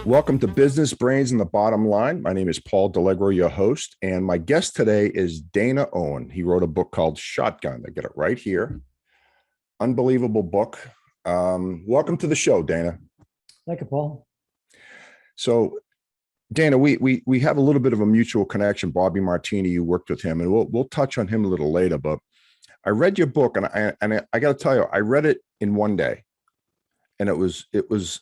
Welcome to Business Brains and the Bottom Line. My name is Paul Delegro, your host, and my guest today is Dana Owen. He wrote a book called Shotgun. I get it right here. Unbelievable book. Welcome to the show, Dana. Thank you, Paul. So, Dana, we have a little bit of a mutual connection. Bobby Martini, you worked with him, and we'll touch on him a little later. But I read your book, and I got to tell you, I read it in one day. And it was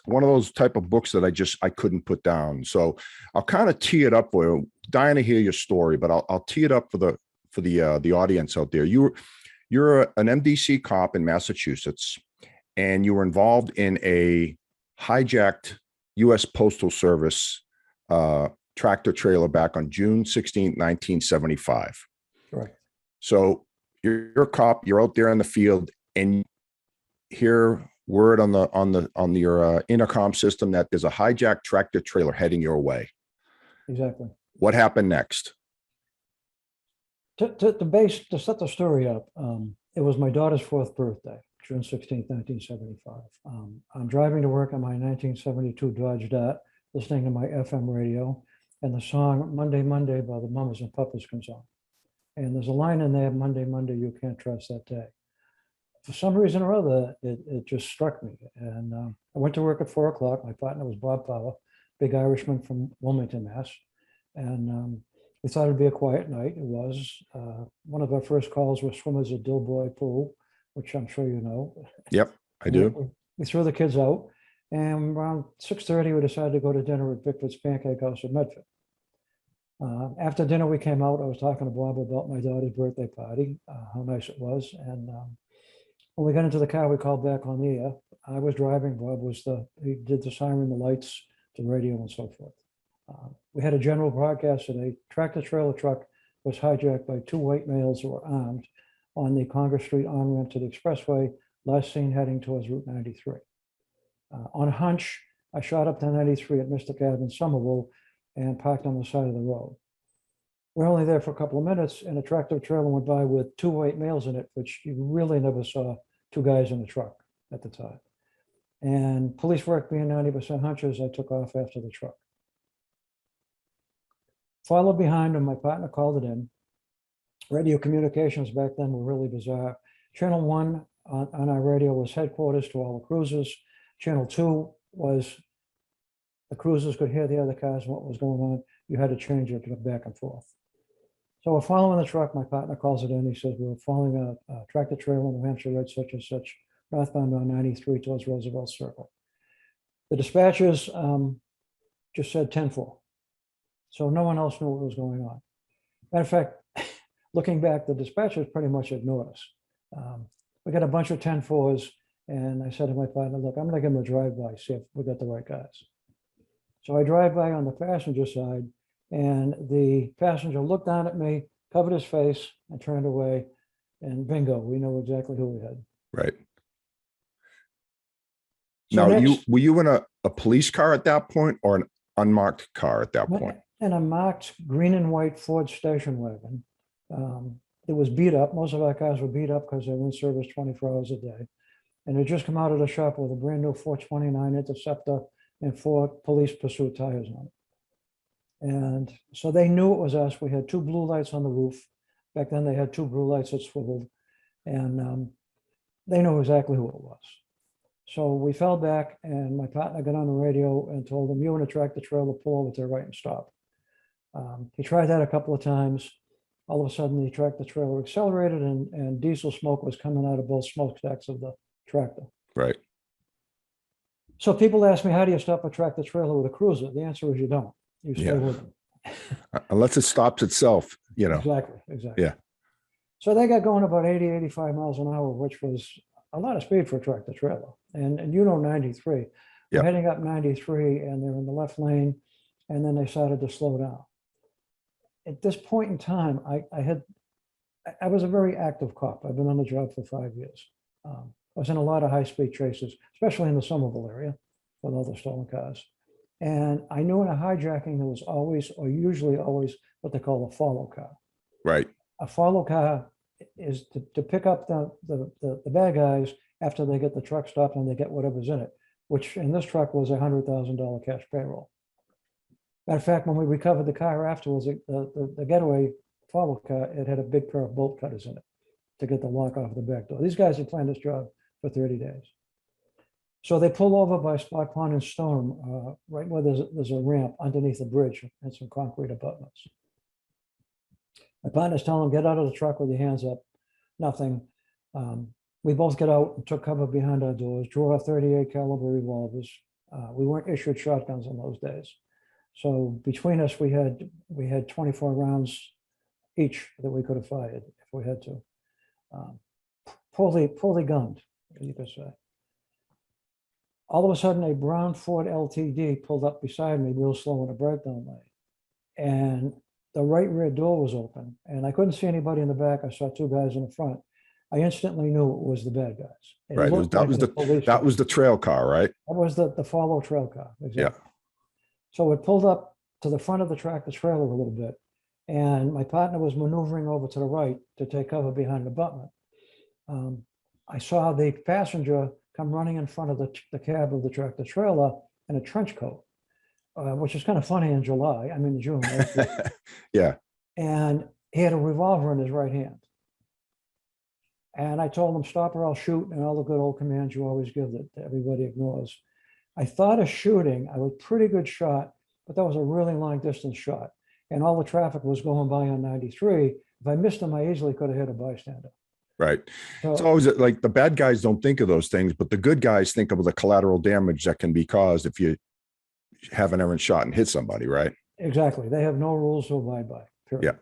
one of those type of books that I couldn't put down. So I'll kind of tee it up for you. Dying to hear your story, but I'll tee it up for the audience out there. You're an MDC cop in Massachusetts, and you were involved in a hijacked U.S. Postal Service tractor trailer back on June 16, 1975. Correct. So you're a cop. You're out there in the field, and hear word on your intercom system that there's a hijacked tractor trailer heading your way. Exactly. What happened next? To set the story up, it was my daughter's 4th birthday, June 16th, 1975. I'm driving to work on my 1972 Dodge Dart, listening to my FM radio, and the song Monday, Monday by the Mamas and Papas comes on. And there's a line in there, Monday, Monday, you can't trust that day. For some reason or other, it just struck me. And I went to work at 4 o'clock. My partner was Bob Power, big Irishman from Wilmington, Mass. And we thought it'd be a quiet night. It was. One of our first calls was swimmers at Dilboy Pool, which I'm sure you know. Yep, I do. We threw the kids out. And around 6:30, we decided to go to dinner at Bickford's Pancake House in Medford. After dinner, we came out. I was talking to Bob about my daughter's birthday party, how nice it was. And when we got into the car, we called back on the air. I was driving. Bob he did the siren, the lights, the radio, and so forth. We had a general broadcast that a tractor trailer truck was hijacked by 2 white males who were armed on the Congress Street on-ramp to the expressway, last seen heading towards Route 93. On a hunch, I shot up to 93 at Mystic Ave in Somerville and parked on the side of the road. We're only there for a couple of minutes, and a tractor trailer went by with 2 white males in it, which you really never saw 2 guys in the truck at the time. And police work being 90% hunches, I took off after the truck. Followed behind him, my partner called it in. Radio communications back then were really bizarre. Channel 1 on our radio was headquarters to all the cruisers. Channel 2 was the cruisers could hear the other cars and what was going on. You had to change it to go back and forth. So we're following the truck. My partner calls it in. He says, we're following a tractor trailer in New Hampshire Red such and such, northbound on 93 towards Roosevelt Circle. The dispatchers just said 10-4. So no one else knew what was going on. Matter of fact, looking back, the dispatchers pretty much ignored us. We got a bunch of 10-4s, and I said to my partner, look, I'm going to give them a drive-by, see if we got the right guys. So I drive by on the passenger side, and the passenger looked down at me, covered his face, and turned away. And bingo, we know exactly who we had. Right. So now, were you in a police car at that point, or an unmarked car at that point? In a marked green and white Ford station wagon. It was beat up. Most of our cars were beat up because they were in service 24 hours a day. And it just come out of the shop with a brand new 429 Interceptor and 4 police pursuit tires on it. And so they knew it was us. We had 2 blue lights on the roof. Back then they had 2 blue lights that swiveled, and they knew exactly who it was. So we fell back, and my partner got on the radio and told them, you in a tractor trailer, pull over to the right and stop. He tried that a couple of times. All of a sudden the tractor trailer accelerated, and diesel smoke was coming out of both smokestacks of the tractor. Right. So people ask me, how do you stop a tractor trailer with a cruiser? The answer is you don't. You stay with them. Unless it stops itself, you know. Exactly. Yeah. So they got going about 80, 85 miles an hour, which was a lot of speed for a tractor trailer. And you know 93. They're heading up 93, and they're in the left lane, and then they started to slow down. At this point in time, I was a very active cop. I've been on the job for 5 years. I was in a lot of high-speed chases, especially in the Somerville area with all the stolen cars. And I knew in a hijacking, there was always, or usually always, what they call a follow car. Right. A follow car is to pick up the bad guys after they get the truck stopped and they get whatever's in it, which in this truck was $100,000 cash payroll. Matter of fact, when we recovered the car afterwards, the getaway follow car, it had a big pair of bolt cutters in it to get the lock off the back door. These guys had planned this job for 30 days. So they pull over by Spot Pond and Stone, right where there's a ramp underneath the bridge and some concrete abutments. My partner's telling them, get out of the truck with your hands up. Nothing. We both get out and took cover behind our doors, drew our 38 caliber revolvers. We weren't issued shotguns in those days. So between us, we had 24 rounds each that we could have fired if we had to. Poorly gunned, you could say. All of a sudden, a brown Ford LTD pulled up beside me real slow in a breakdown lane. And the right rear door was open, and I couldn't see anybody in the back. I saw two guys in the front. I instantly knew it was the bad guys. Right. That was the trail car, right? That was the follow trail car. Exactly. Yeah. So it pulled up to the front of the tractor trailer a little bit, and my partner was maneuvering over to the right to take cover behind the abutment. I saw the passenger come running in front of the cab of the tractor trailer in a trench coat, which is kind of funny in July. I mean, June. Right? Yeah. And he had a revolver in his right hand. And I told him, stop or I'll shoot, and all the good old commands you always give that everybody ignores. I thought of shooting. I was a pretty good shot, but that was a really long distance shot. And all the traffic was going by on 93. If I missed him, I easily could have hit a bystander. Right. So, it's always like the bad guys don't think of those things, but the good guys think of the collateral damage that can be caused if you have an errant shot and hit somebody, right? Exactly. They have no rules to abide by. Period. Yeah.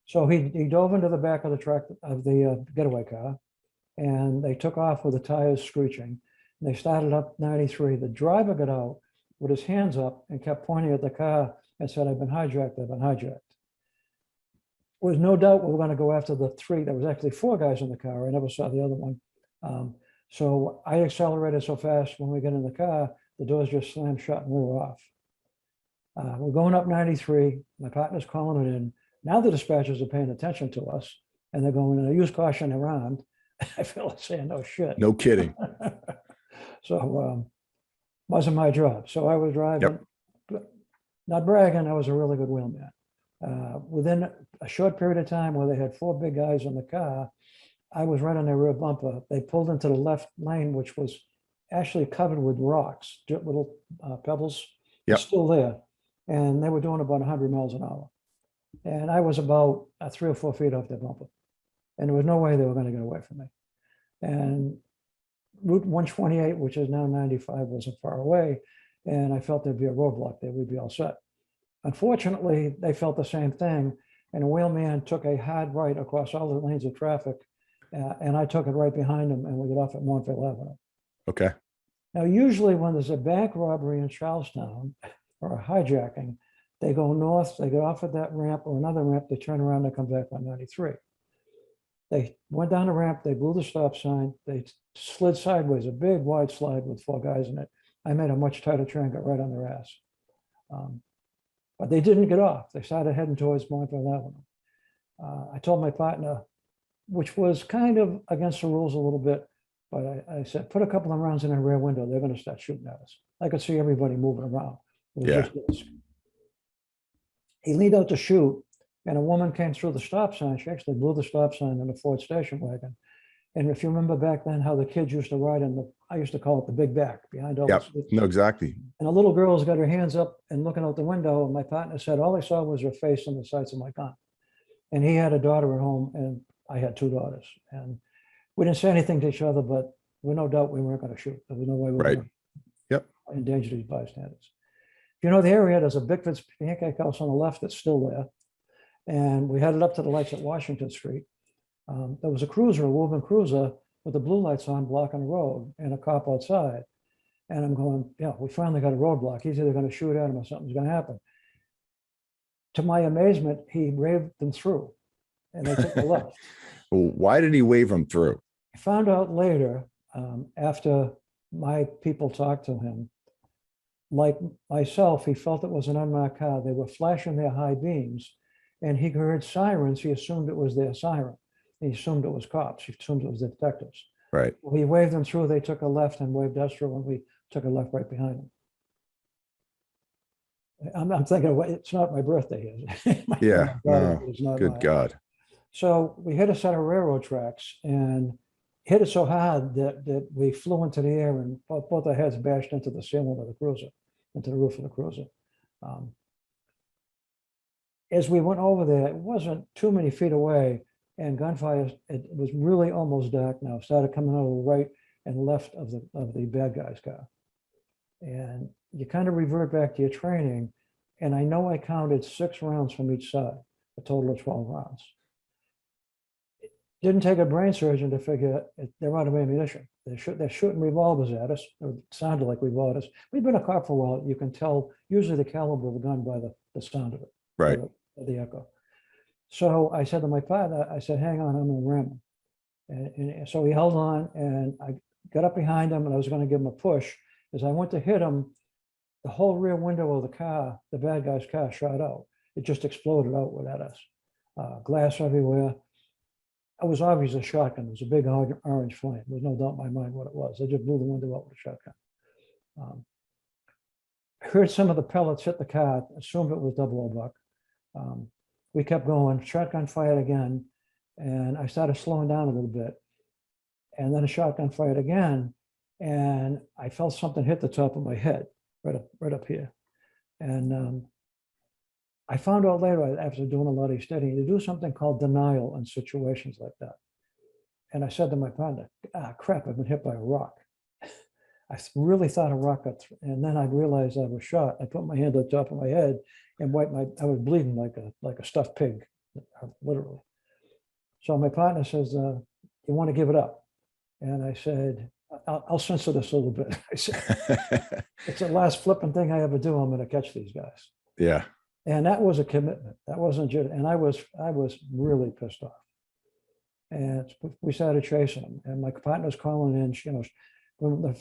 So he dove into the back of the truck of the getaway car, and they took off with the tires screeching. They started up 93. The driver got out with his hands up and kept pointing at the car and said, I've been hijacked, I've been hijacked. There was no doubt we were going to go after the three. There was actually four guys in the car. I never saw the other one. So I accelerated so fast when we get in the car, the doors just slammed shut and we were off. We're going up 93. My partner's calling it in. Now the dispatchers are paying attention to us and they're going, use caution around. I feel like saying, no shit. No kidding. So wasn't my job. So I was driving, not bragging, I was a really good wheelman. Within a short period of time where they had four big guys in the car, I was right on their rear bumper. They pulled into the left lane, which was actually covered with rocks, little pebbles, still there. And they were doing about 100 miles an hour. And I was about 3 or 4 feet off their bumper. And there was no way they were going to get away from me. And Route 128, which is now 95, wasn't far away. And I felt there'd be a roadblock there. We'd be all set. Unfortunately, they felt the same thing. And a wheelman took a hard right across all the lanes of traffic. And I took it right behind him, and we got off at Montville Avenue. Okay. Now, usually when there's a bank robbery in Charlestown or a hijacking, they go north, they get off at that ramp or another ramp, they turn around and come back on 93. They went down the ramp, they blew the stop sign, they slid sideways, a big wide slide with 4 guys in it. I made a much tighter turn, got right on their ass. But they didn't get off. They started heading towards Montville Avenue. I told my partner, which was kind of against the rules a little bit, but I said, put a couple of rounds in a rear window. They're going to start shooting at us. I could see everybody moving around. Yeah. He leaned out to shoot, and a woman came through the stop sign. She actually blew the stop sign in a Ford station wagon. And if you remember back then how the kids used to ride in I used to call it the big back behind all the seats. No, exactly. And a little girl's got her hands up and looking out the window. And my partner said, all I saw was her face and the sights of my gun. And he had a daughter at home, and I had 2 daughters. And we didn't say anything to each other, but with no doubt we weren't going to shoot. There was no way we were going to endanger these bystanders. If you know the area, there's a Bickford's Pancake House on the left that's still there. And we headed up to the lights at Washington Street. There was a cruiser, a Woburn cruiser, with the blue lights on blocking the road and a cop outside. And I'm going, we finally got a roadblock. He's either going to shoot at him or something's going to happen. To my amazement, he waved them through and they took the left. Why did he wave them through? I found out later, after my people talked to him, like myself, he felt it was an unmarked car. They were flashing their high beams, and he heard sirens. He assumed it was their siren. He assumed it was cops. He assumed it was the detectives. Right. We waved them through. They took a left and waved us through, and we took a left right behind them. I'm thinking, it's not my birthday, is it? Yeah. No. It's not Good God. So we hit a set of railroad tracks and hit it so hard that we flew into the air, and both our heads bashed into the ceiling of the cruiser, into the roof of the cruiser. As we went over there, it wasn't too many feet away, and gunfire, it was really almost dark now, started coming out of the right and left of the bad guy's car. And you kind of revert back to your training, and I know I counted 6 rounds from each side, a total of 12 rounds. It didn't take a brain surgeon to figure they're out of ammunition. They're shooting revolvers at us. It sounded like revolvers. We've been a cop for a while. You can tell usually the caliber of a gun by the sound of it, Right. the echo. So I said to my partner, I said, hang on, I'm going to ram him. And so he held on, and I got up behind him, and I was going to give him a push. As I went to hit him, the whole rear window of the car, the bad guy's car, shot out. It just exploded outward at us. Glass everywhere. It was obviously a shotgun. It was a big orange flame. There's no doubt in my mind what it was. They just blew the window out with a shotgun. I heard some of the pellets hit the car, assumed it was double O buck. We kept going, shotgun fired again, and I started slowing down a little bit. And then a shotgun fired again, and I felt something hit the top of my head, right up here. And I found out later, after doing a lot of studying, to do something called denial in situations like that. And I said to my partner, crap, I've been hit by a rock. I really thought a rock got through, and then I realized I was shot. I put my hand on the top of my head and wiped I was bleeding like a stuffed pig, literally. So my partner says, you want to give it up? And I said, I'll censor this a little bit. I said, it's the last flipping thing I ever do. I'm going to catch these guys. Yeah. And that was a commitment. That wasn't just, and I was really pissed off. And we started chasing him. And my partner's calling in, when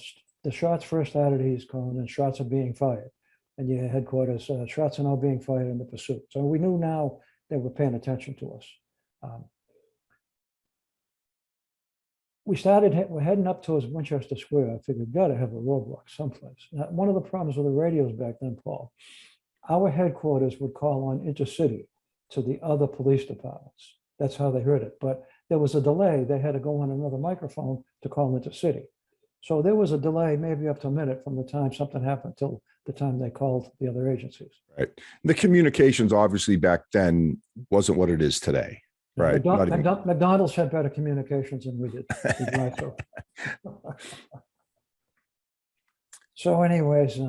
the shots first started, he's calling in, shots are being fired. And your headquarters, shots are now being fired in the pursuit. So we knew now they were paying attention to us. We're heading up towards Winchester Square. I figured, gotta have a roadblock someplace. Now, one of the problems with the radios back then, Paul, our headquarters would call on intercity to the other police departments. That's how they heard it. But there was a delay. They had to go on another microphone to call intercity. So there was a delay, maybe up to a minute from the time something happened till the time they called the other agencies. Right. The communications obviously back then wasn't what it is today. Right. McDonald's had better communications than we did. So anyways,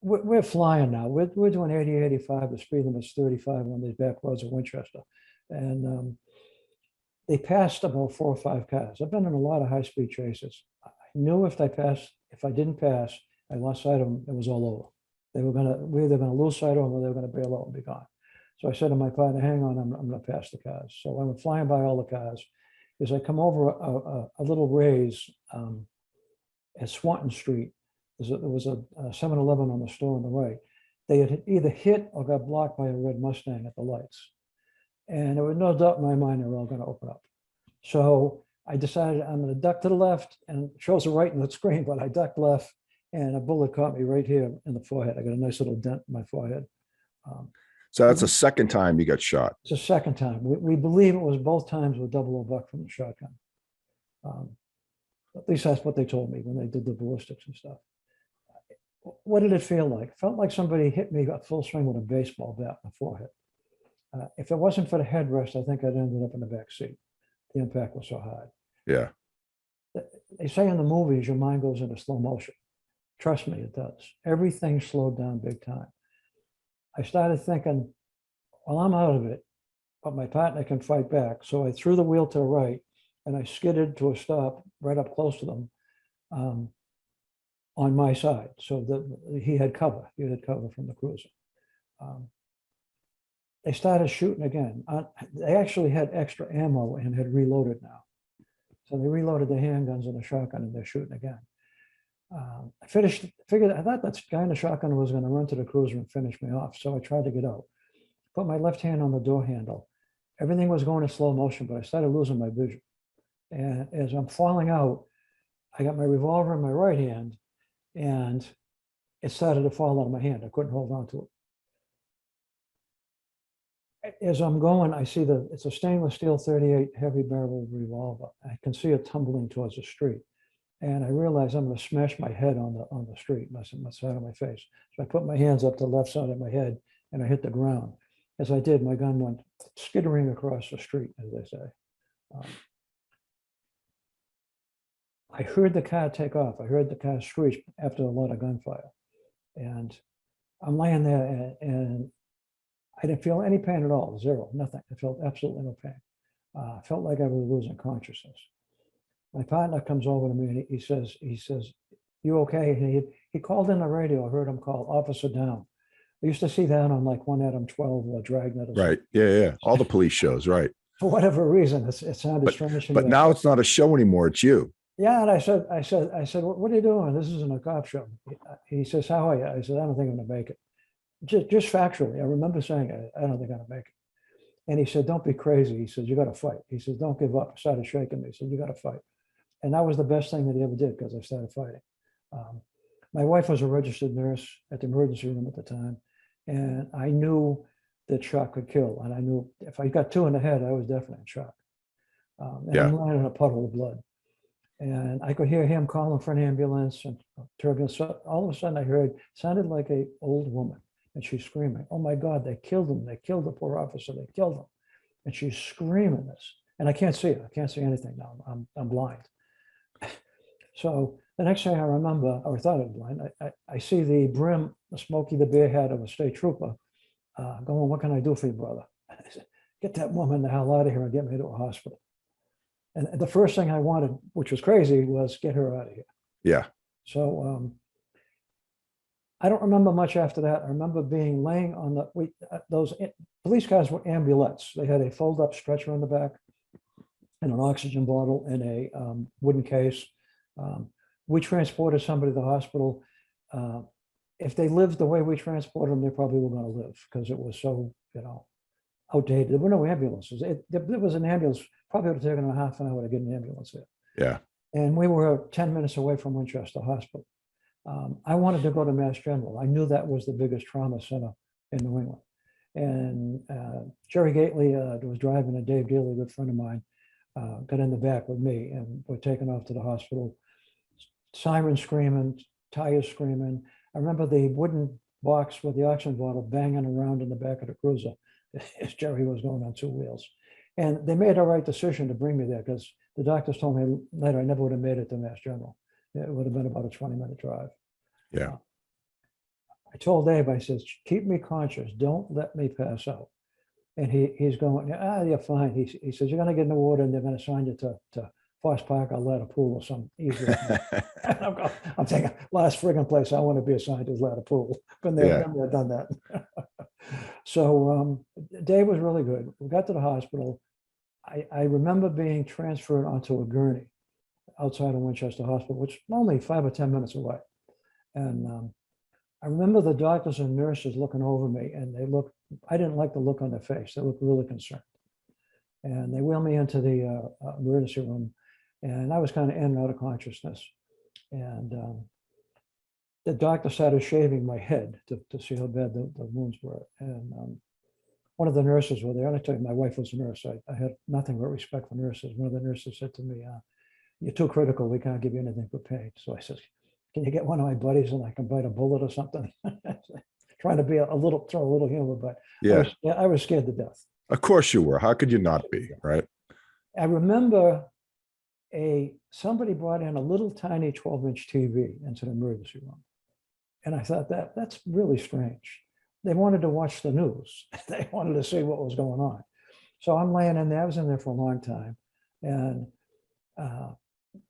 we're flying now. We're doing 80, 85. The speed limit's 35 on these back roads of Winchester. And they passed about 4 or 5 cars. I've been in a lot of high-speed chases. I knew if I didn't pass, I lost sight of them, it was all over. We were either going to lose sight of them or they were going to bail out and be gone. So I said to my partner, hang on, I'm going to pass the cars. So I'm flying by all the cars. As I come over a little raise at Swanton Street, there was a 7-Eleven on the store on the right. They had either hit or got blocked by a red Mustang at the lights. And there was no doubt in my mind they were all going to open up. So I decided I'm going to duck to the left, and it shows a right in the screen, but I ducked left, and a bullet caught me right here in the forehead. I got a nice little dent in my forehead. So that's the second time you got shot. It's the second time. We believe it was both times with double O buck from the shotgun. At least that's what they told me when they did the ballistics and stuff. What did it feel like? It felt like somebody hit me at full swing with a baseball bat in the forehead. If it wasn't for the headrest, I think I'd ended up in the back seat. The impact was so hard. Yeah. They say in the movies, your mind goes into slow motion. Trust me, it does. Everything slowed down big time. I started thinking, well, I'm out of it, but my partner can fight back. So I threw the wheel to the right, and I skidded to a stop right up close to them on my side. So that he had cover. He had cover from the cruiser. They started shooting again. They actually had extra ammo and had reloaded now. So they reloaded the handguns and the shotgun, and they're shooting again. I thought that guy in the shotgun was going to run to the cruiser and finish me off. So I tried to get out, put my left hand on the door handle. Everything was going in slow motion, but I started losing my vision. And as I'm falling out, I got my revolver in my right hand, and it started to fall out of my hand. I couldn't hold on to it. As I'm going, I see it's a stainless steel 38 heavy barrel revolver. I can see it tumbling towards the street. And I realized I'm going to smash my head on the street, my side of my face. So I put my hands up to the left side of my head, and I hit the ground. As I did, my gun went skittering across the street, as they say. I heard the car take off. I heard the car screech after a lot of gunfire. And I'm laying there, and I didn't feel any pain at all, zero, nothing. I felt absolutely no pain. I felt like I was losing consciousness. My partner comes over to me and he says, "You okay?" And he called in the radio. I heard him call Officer Down. I used to see that on like 1 Adam 12 or Dragnet or something. Right. Yeah. All the police shows. Right. For whatever reason, it sounded strange to me. But now it's not a show anymore. It's you. Yeah, and I said, "What are you doing? This isn't a cop show." He says, "How are you?" I said, "I don't think I'm going to make it." Just factually, I remember saying, "I don't think I'm going to make it." And he said, "Don't be crazy." He said, "You got to fight." He says, "Don't give up." He started shaking me. He said, "You got to fight." And that was the best thing that he ever did, because I started fighting. My wife was a registered nurse at the emergency room at the time, and I knew that shock could kill. And I knew if I got 2 in the head, I was definitely in shock. And I'm lying in a puddle of blood. And I could hear him calling for an ambulance and turbulence. So all of a sudden I heard, sounded like an old woman, and she's screaming, "Oh my God, they killed him. They killed the poor officer. They killed him." And she's screaming this. And I can't see it. I can't see anything now. I'm blind. So the next thing I remember, or I thought I was blind, I see the brim, the Smokey the Bear hat of a state trooper going, "What can I do for you, brother?" I said, "Get that woman the hell out of here and get me to a hospital." And the first thing I wanted, which was crazy, was get her out of here. Yeah. So I don't remember much after that. I remember being laying on those police cars were ambulettes. They had a fold-up stretcher on the back and an oxygen bottle in a wooden case. We transported somebody to the hospital. If they lived the way we transported them, they probably were going to live, because it was so, outdated. There were no ambulances. There was an ambulance. Probably would have taken a half an hour to get an ambulance there. Yeah. And we were 10 minutes away from Winchester Hospital. I wanted to go to Mass General. I knew that was the biggest trauma center in New England. And Jerry Gately was driving, and Dave Daly, a good friend of mine, got in the back with me, and we're taken off to the hospital. Sirens screaming, tires screaming. I remember the wooden box with the oxygen bottle banging around in the back of the cruiser as Jerry was going on 2 wheels. And they made a right decision to bring me there, because the doctors told me later I never would have made it to Mass General. It would have been about a 20-minute drive. Yeah. I told Dave, I said, "Keep me conscious. Don't let me pass out." And he's going, "You're fine." He says, "You're going to get in the water, and they're going to assign you to Forest Park or Ladder Pool or some easy." I'm thinking, last friggin' place I want to be assigned is Ladder Pool. Been there, done that. So Dave was really good. We got to the hospital. I remember being transferred onto a gurney outside of Winchester Hospital, which is only 5 or 10 minutes away. And I remember the doctors and nurses looking over me, and I didn't like the look on their face. They looked really concerned. And they wheeled me into the emergency room, and I was kind of in and out of consciousness. And the doctor started shaving my head to see how bad the wounds were. And one of the nurses were there, and I tell you, my wife was a nurse. I had nothing but respect for nurses. One of the nurses said to me, "You're too critical. We can't give you anything for pain." So I said, "Can you get one of my buddies and I can bite a bullet or something?" Trying to be throw a little humor, but Yeah. I was scared to death. Of course you were. How could you not be? Right. I remember somebody brought in a little tiny 12-inch TV into the emergency room. And I thought that's really strange. They wanted to watch the news. They wanted to see what was going on. So I'm laying in there. I was in there for a long time. And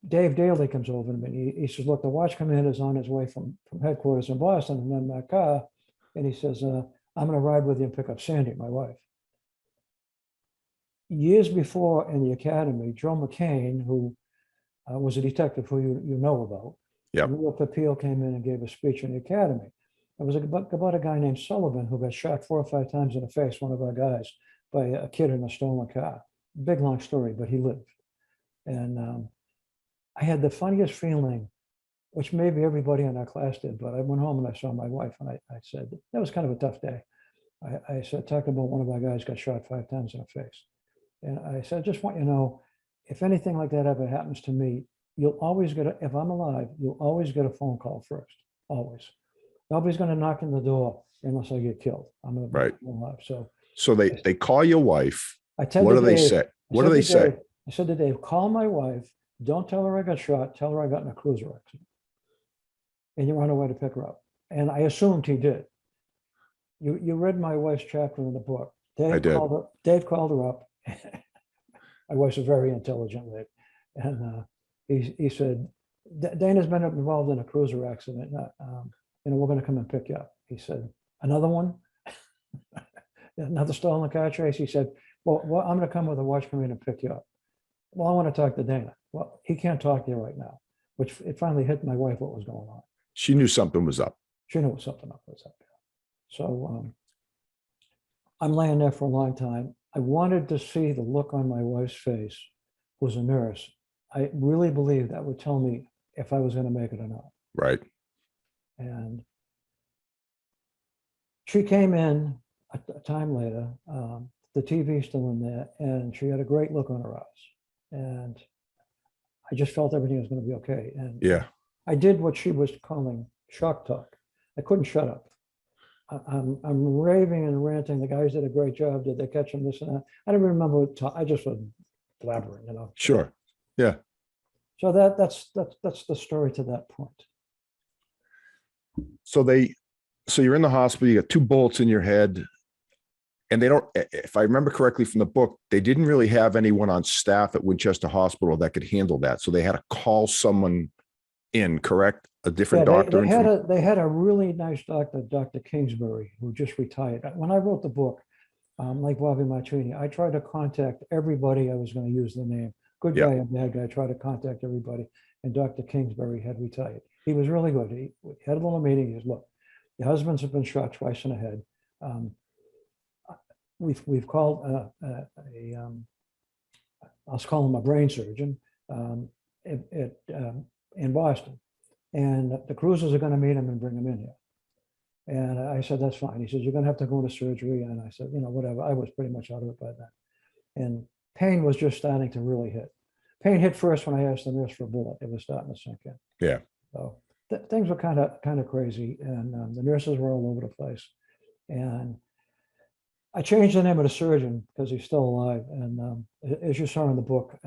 Dave Daly comes over to me. He says, "Look, the watch commander is on his way from headquarters in Boston, and in my car." And he says, "I'm going to ride with you and pick up Sandy, my wife." Years before in the academy, Joe McCain, who was a detective who you know about, Yep. Leo Papille came in and gave a speech in the academy. It was about a guy named Sullivan who got shot 4 or 5 times in the face, one of our guys, by a kid in a stolen car. Big, long story, but he lived. And I had the funniest feeling, which maybe everybody in our class did, but I went home and I saw my wife and I said, that was kind of a tough day. I said, talking about one of our guys got shot 5 times in the face. And I said, just want you to know, if anything like that ever happens to me, you'll always get if I'm alive, you'll always get a phone call first, always. Nobody's going to knock on the door unless I get killed. I'm going to be Right. alive. So they call your wife. I said What to do they Dave, say? What do they say? I said to Dave, call my wife. Don't tell her I got shot. Tell her I got in a cruiser accident. And you're on her way to pick her up. And I assumed he did. You read my wife's chapter in the book. I did. Dave called her up. My wife's a very intelligent lady. And he said, Dana's been involved in a cruiser accident. We're going to come and pick you up. He said, another one? Another stolen car chase? He said, well, I'm going to come with a watch commander and pick you up. Well, I want to talk to Dana. Well, he can't talk to you right now, which it finally hit my wife what was going on. She knew something was up. She knew something was up. So I'm laying there for a long time. I wanted to see the look on my wife's face, who's a nurse. I really believed that would tell me if I was going to make it or not. Right. And she came in a time later, the TV's still in there, and she had a great look on her eyes. And I just felt everything was going to be okay. And yeah, I did what she was calling shock talk. I couldn't shut up. I'm raving and ranting. The guys did a great job. Did they catch him? This and that. I don't remember what I just was blabbering, Sure. Yeah. So that's the story to that point. So you're in the hospital, you got 2 bullets in your head, and they don't, if I remember correctly from the book, they didn't really have anyone on staff at Winchester Hospital that could handle that. So they had to call someone in, correct? A different doctor. They had a really nice doctor, Dr. Kingsbury, who just retired. When I wrote the book, like Bobby Martini, I tried to contact everybody. I was going to use the name. Good guy and bad guy. I tried to contact everybody. And Dr. Kingsbury had retired. He was really good. He had a little meeting. He said, look, your husbands have been shot twice in the head. We've called I'll call him a brain surgeon in Boston. And the cruisers are going to meet him and bring him in here. And I said, that's fine. He said, you're going to have to go into surgery. And I said, whatever. I was pretty much out of it by then. And pain was just starting to really hit. Pain hit first when I asked the nurse for a bullet. It was starting to sink in. Yeah. So things were kind of crazy. And the nurses were all over the place. And I changed the name of the surgeon because he's still alive. And as you saw in the book,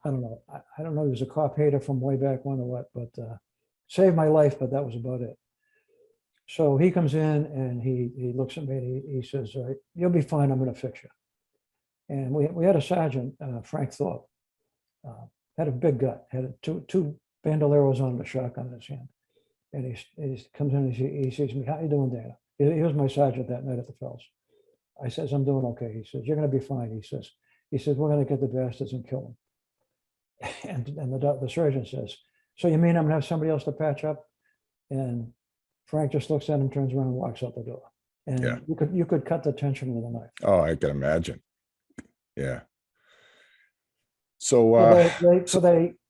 I don't know. I don't know. He was a cop hater from way back when or what, but saved my life. But that was about it. So he comes in and he looks at me and he says, "You'll be fine. I'm going to fix you." And we had a sergeant, Frank Thorpe, had a big gut, had two bandoleros on the shotgun in his hand, and he comes in and he sees me. How you doing, Dana? He was my sergeant that night at the Fells. I says, "I'm doing okay." He says, "You're going to be fine." He says, "We're going to get the bastards and kill them." And the surgeon says, "So you mean I'm gonna have somebody else to patch up?" And Frank just looks at him, turns around, and walks out the door. And you could cut the tension with a knife. Oh, I can imagine. Yeah. So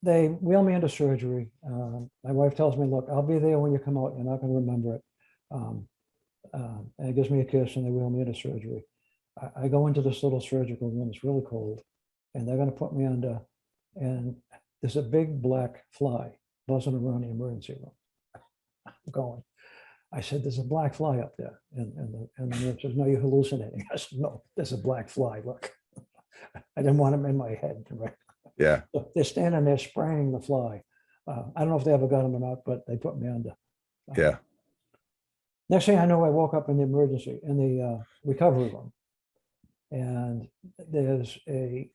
they wheel me into surgery. My wife tells me, "Look, I'll be there when you come out. You're not going to remember it." And it gives me a kiss, and they wheel me into surgery. I go into this little surgical room. It's really cold, and they're going to put me under. And there's a big black fly buzzing around the emergency room. I'm going. I said, "There's a black fly up there." And the nurse says, "No, you're hallucinating." I said, "No, there's a black fly. Look." I didn't want him in my head. Right? Yeah. So they're standing there spraying the fly. I don't know if they ever got him or not, but they put me under. Yeah. Next thing I know, I woke up in the recovery room. And there's a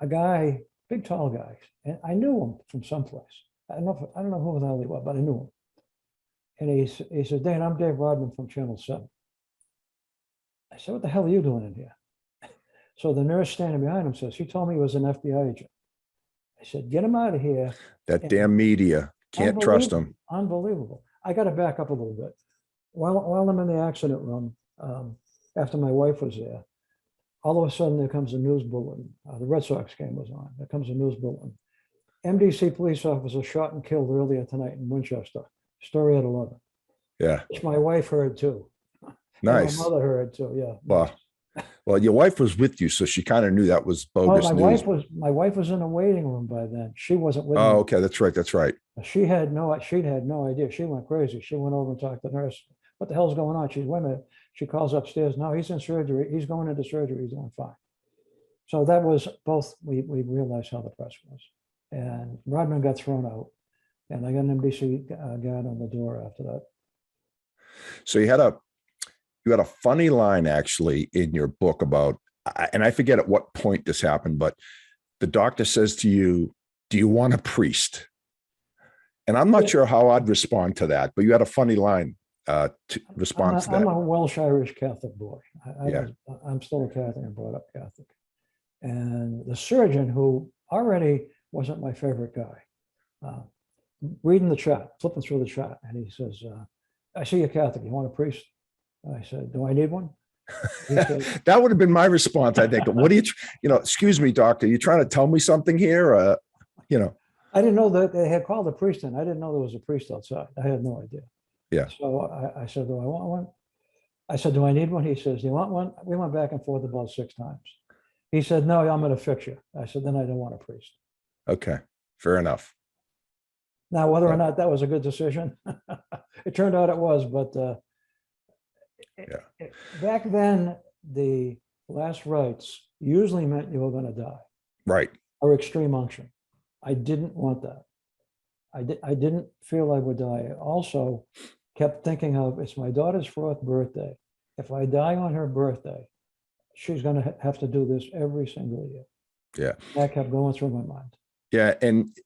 guy, big tall guy, and I knew him from someplace. I don't know who the hell he was, but I knew him. And he said, "Dan, I'm Dave Rodman from Channel 7. I said, "What the hell are you doing in here?" So the nurse standing behind him says, "He told me he was an FBI agent." I said, get him out of here. That And damn media. Can't trust them. Unbelievable. I got to back up a little bit. While I'm in the accident room, after my wife was there, all of a sudden there comes a news bulletin. The Red Sox game was on. There comes a news bulletin. MDC police officer shot and killed earlier tonight in Winchester. Story at 11. Yeah. Which my wife heard too. Nice. And my mother heard too. Yeah. Well, your wife was with you, so she kind of knew that was bogus news. My wife was in the waiting room by then. She wasn't with me. Oh, okay. That's right. That's right. She'd had no idea. She went crazy. She went over and talked to the nurse. What the hell's going on? She's, wait a minute. She calls upstairs. No, he's in surgery. He's going into surgery. He's doing fine. So that was both. We realized how the press was. And Rodman got thrown out. And I got an MDC guard on the door after that. So you had a funny line actually in your book about, and I forget at what point this happened, but the doctor says to you, do you want a priest? And I'm not sure how I'd respond to that, but you had a funny line to respond to that. I'm a Welsh Irish Catholic boy. I'm still a Catholic and brought up Catholic. And the surgeon, who already wasn't my favorite guy, reading the chart, flipping through the chart, and he says, I see you're Catholic. You want a priest? I said, do I need one? Said, that would have been my response, I think. What do you, excuse me, doctor, you trying to tell me something here? I didn't know that they had called a priest in. I didn't know there was a priest outside. I had no idea. Yeah. So I said, do I want one? I said, do I need one? He says, do you want one? We went back and forth about 6 times. He said, no, I'm going to fix you. I said, then I don't want a priest. Okay. Fair enough. Now, whether or not that was a good decision, it turned out it was, but back then, the last rites usually meant you were going to die. Right. Or extreme unction. I didn't want that. I didn't feel I would die. I also kept thinking of, it's my daughter's 4th birthday. If I die on her birthday, she's going to have to do this every single year. Yeah. That kept going through my mind. Yeah. And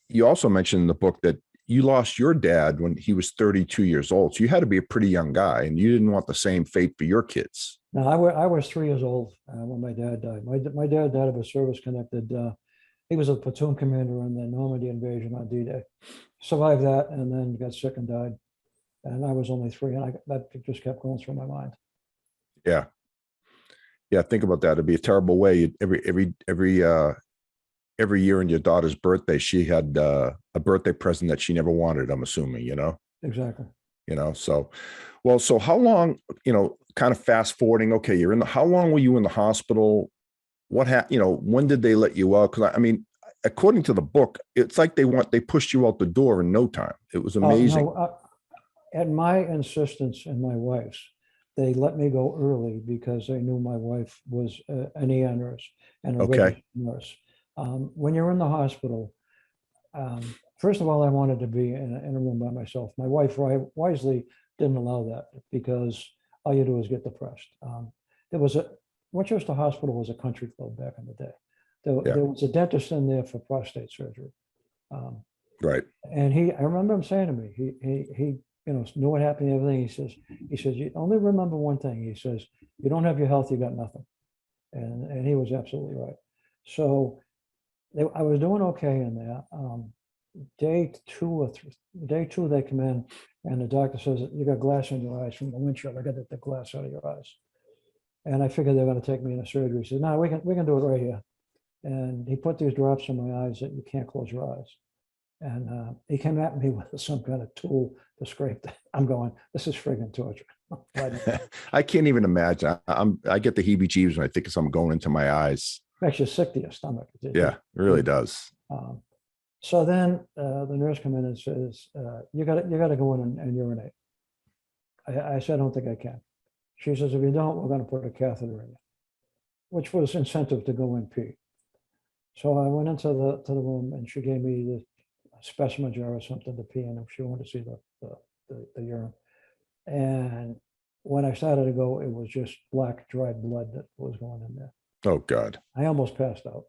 you also mentioned in the book that you lost your dad when he was 32 years old. So you had to be a pretty young guy, and you didn't want the same fate for your kids. No, I was 3 years old when my dad died. My dad died of a service-connected. He was a platoon commander in the Normandy invasion on D-Day. Survived that, and then got sick and died. And I was only 3, and that just kept going through my mind. Yeah. Yeah. Think about that. It'd be a terrible way. Every year on your daughter's birthday, she had a birthday present that she never wanted, I'm assuming, Exactly. So how long, kind of fast forwarding, okay, how long were you in the hospital? What happened, when did they let you out? Because I mean, according to the book, it's like they pushed you out the door in no time. It was amazing. No, at my insistence and my wife's, they let me go early because they knew my wife was an ER nurse and a registered nurse. When you're in the hospital, first of all, I wanted to be in a room by myself. My wife wisely didn't allow that because all you do is get depressed. Winchester Hospital was a country club back in the day. There was a dentist in there for prostate surgery. Right. And I remember him saying to me, he knew what happened and everything. He says, you only remember one thing. He says, you don't have your health, you got nothing. And he was absolutely right. So I was doing okay in there. Day two, they come in and the doctor says, you got glass in your eyes from the windshield. I got the glass out of your eyes. And I figured they're going to take me into surgery. He said, no, we can do it right here. And he put these drops in my eyes that you can't close your eyes. And he came at me with some kind of tool to scrape that. I'm going, this is friggin' torture. I can't even imagine. I get the heebie-jeebies when I think of something going into my eyes. Makes you sick to your stomach. Yeah, it really does. So then the nurse come in and says, you got to go in and urinate. I said, I don't think I can. She says, if you don't, we're going to put a catheter in you, which was incentive to go and pee. So I went into the room and she gave me the specimen jar or something to pee in if she wanted to see the urine. And when I started to go, it was just black, dried blood that was going in there. Oh, God. I almost passed out.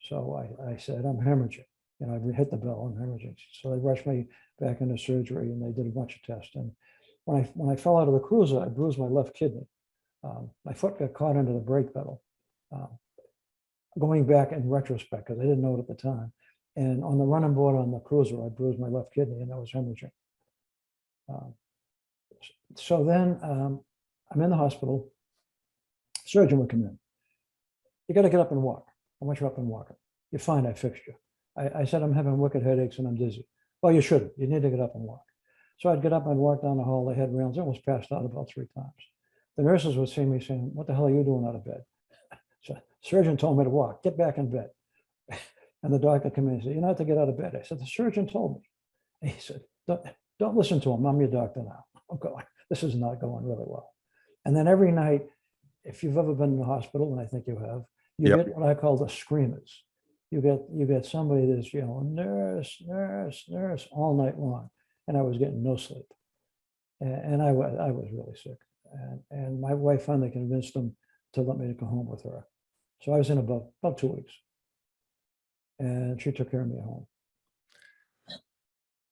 So I said, I'm hemorrhaging. I hit the bell, I'm hemorrhaging. So they rushed me back into surgery and they did a bunch of tests. And when I fell out of the cruiser, I bruised my left kidney. My foot got caught under the brake pedal. Going back in retrospect, because I didn't know it at the time, And on the running board on the cruiser, I bruised my left kidney and I was hemorrhaging. So then I'm in the hospital. Surgeon would come in. You got to get up and walk. I want you up and walking. You're fine. I fixed you. I said, I'm having wicked headaches and I'm dizzy. Well, you shouldn't. You need to get up and walk. So I'd get up and walk down the hall. They had rails. I almost passed out about 3 times. The nurses would see me saying, what the hell are you doing out of bed? So surgeon told me to walk. Get back in bed. And the doctor came in and said, you don't have to get out of bed. I said, the surgeon told me. And he said, don't listen to him. I'm your doctor now. I'm going, this is not going really well. And then every night, if you've ever been in the hospital, and I think you have, you Yep. get what I call the screamers. You get somebody that's yelling, nurse, nurse, nurse, all night long. And I was getting no sleep. And I was really sick. And my wife finally convinced them to let me go home with her. So I was in about 2 weeks. And she took care of me at home.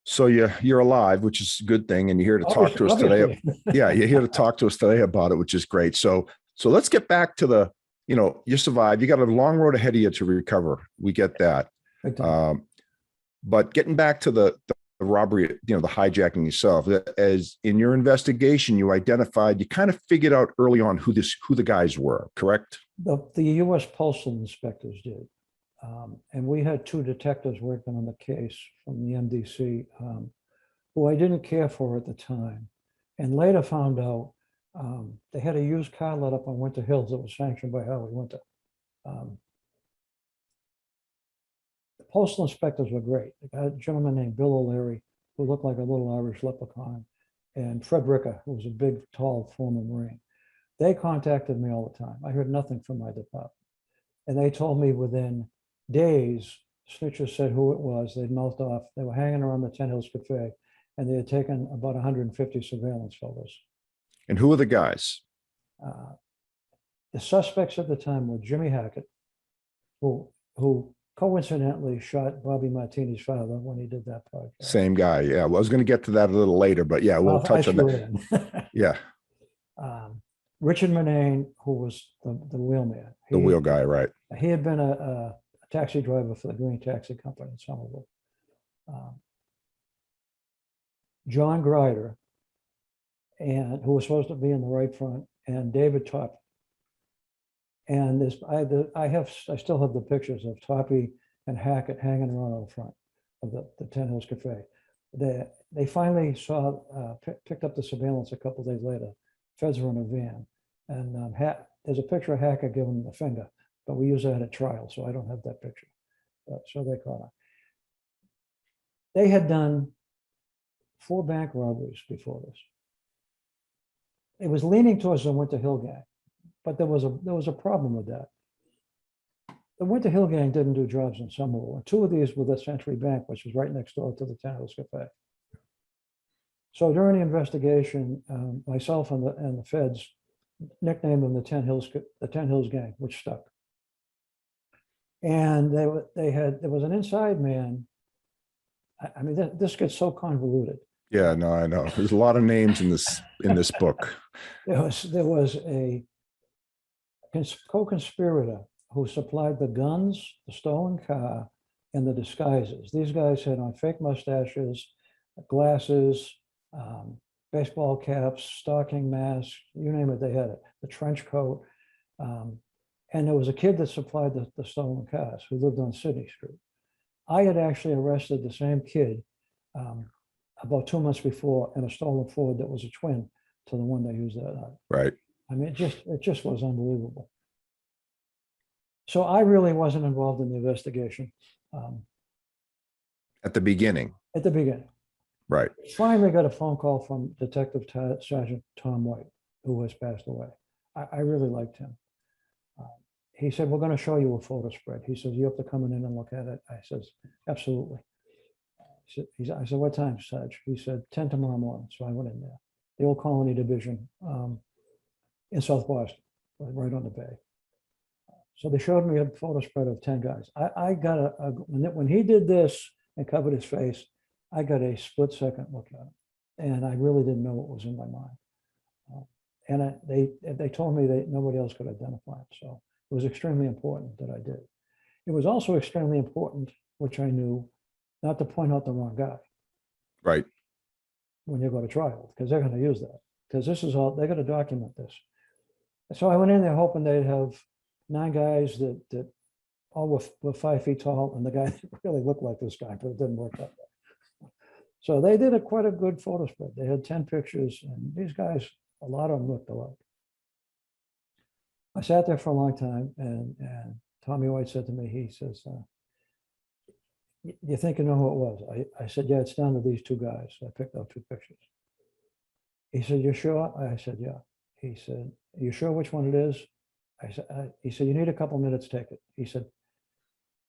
So you're alive, which is a good thing, and you're here to talk to us today. Yeah, you're here to talk to us today about it, which is great. So let's get back to the, you survived. You got a long road ahead of you to recover. We get that. But getting back to the robbery, the hijacking yourself, as in your investigation, you kind of figured out early on who the guys were, correct? The U.S. Postal Inspectors did. And we had 2 detectives working on the case from the MDC, who I didn't care for at the time, and later found out they had a used car let up on Winter Hills that was sanctioned by Harvey Winter. The postal inspectors were great. A gentleman named Bill O'Leary, who looked like a little Irish leprechaun, and Fred Ricker, who was a big, tall former Marine. They contacted me all the time. I heard nothing from my department. And they told me within days, snitchers said who it was. They'd mouthed off. They were hanging around the 10 Hills Cafe, and they had taken about 150 surveillance photos. And who are the guys? The suspects at the time were Jimmy Hackett, who coincidentally shot Bobby Martini's father when he did that podcast. Same guy. Yeah. Well, I was going to get to that a little later, but yeah, we'll touch on that. Yeah. Richard Murnane, who was the wheelman. The wheel guy, right. He had been a taxi driver for the Green Taxi Company in Somerville. John Grider, and who was supposed to be in the right front, and David Toppy. And I still have the pictures of Toppy and Hackett hanging around on the front of the 10 Hills Cafe. They finally picked up the surveillance a couple of days later. Feds were in a van, and there's a picture of Hackett giving him the finger, but we use that at trial, so I don't have that picture. But so they caught him. They had done 4 bank robberies before this. It was leaning towards the Winter Hill gang, but there was a problem with that. The Winter Hill gang didn't do jobs in Somerville, and 2 of these were the Century Bank, which was right next door to the 10 Hills Cafe. So during the investigation, myself and the feds nicknamed them the 10 Hills gang, which stuck. And there was an inside man. I mean, this gets so convoluted. Yeah, no, I know. There's a lot of names in this book. There was a co-conspirator who supplied the guns, the stolen car, and the disguises. These guys had on fake mustaches, glasses, baseball caps, stocking masks, you name it, they had it, the trench coat. And there was a kid that supplied the stolen cars who lived on Sydney Street. I had actually arrested the same kid about 2 months before in a stolen Ford that was a twin to the one they used that night. Right. I mean, it just was unbelievable. So I really wasn't involved in the investigation. At the beginning. At the beginning. Right. Finally got a phone call from Detective Sergeant Tom White, who has passed away. I really liked him. He said, we're going to show you a photo spread. He says, you have to come in and look at it. I says, absolutely. I said, what time, Sarge? He said, 10 tomorrow morning. So I went in there. The old Colony Division in South Boston, right on the bay. So they showed me a photo spread of 10 guys. I got when he did this and covered his face, I got a split-second look at him. And I really didn't know what was in my mind. And they told me that nobody else could identify him. So it was extremely important that I did. It was also extremely important which I knew not to point out the wrong guy Right. when you go to trial, because they're going to use that. Because this is all, they're going to document this. So I went in there hoping they'd have 9 guys that all were 5 feet tall, and the guy really looked like this guy, but it didn't work that way. So they did quite a good photo spread. They had 10 pictures, and these guys, a lot of them looked alike. I sat there for a long time, and Tommy White said to me, he says, you think you know who it was? I said, yeah, it's down to these 2 guys. I picked out 2 pictures. He said, you sure? I said, yeah. He said, are you sure which one it is? I said, he said, you need a couple minutes, take it. He said,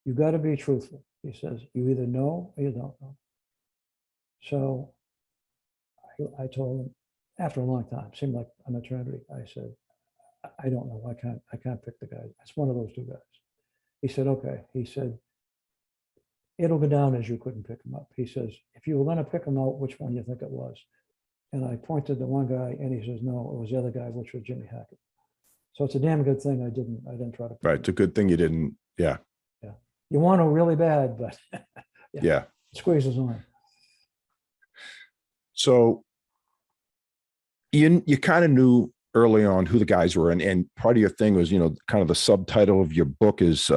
you got to be truthful. He says, you either know or you don't know. So I told him, after a long time, seemed like an eternity, I said, I don't know. I can't pick the guy. It's one of those 2 guys. He said, okay. He said, it'll go down as you couldn't pick him up. He says, if you were going to pick him out, which one you think it was? And I pointed to one guy, and he says, no, it was the other guy, which was Jimmy Hackett. So it's a damn good thing I didn't try to pick Right. him It's a good thing you didn't. Yeah. Yeah. You want to really bad, but Yeah. it squeezes on. So you kind of knew early on who the guys were, and part of your thing was, kind of the subtitle of your book is,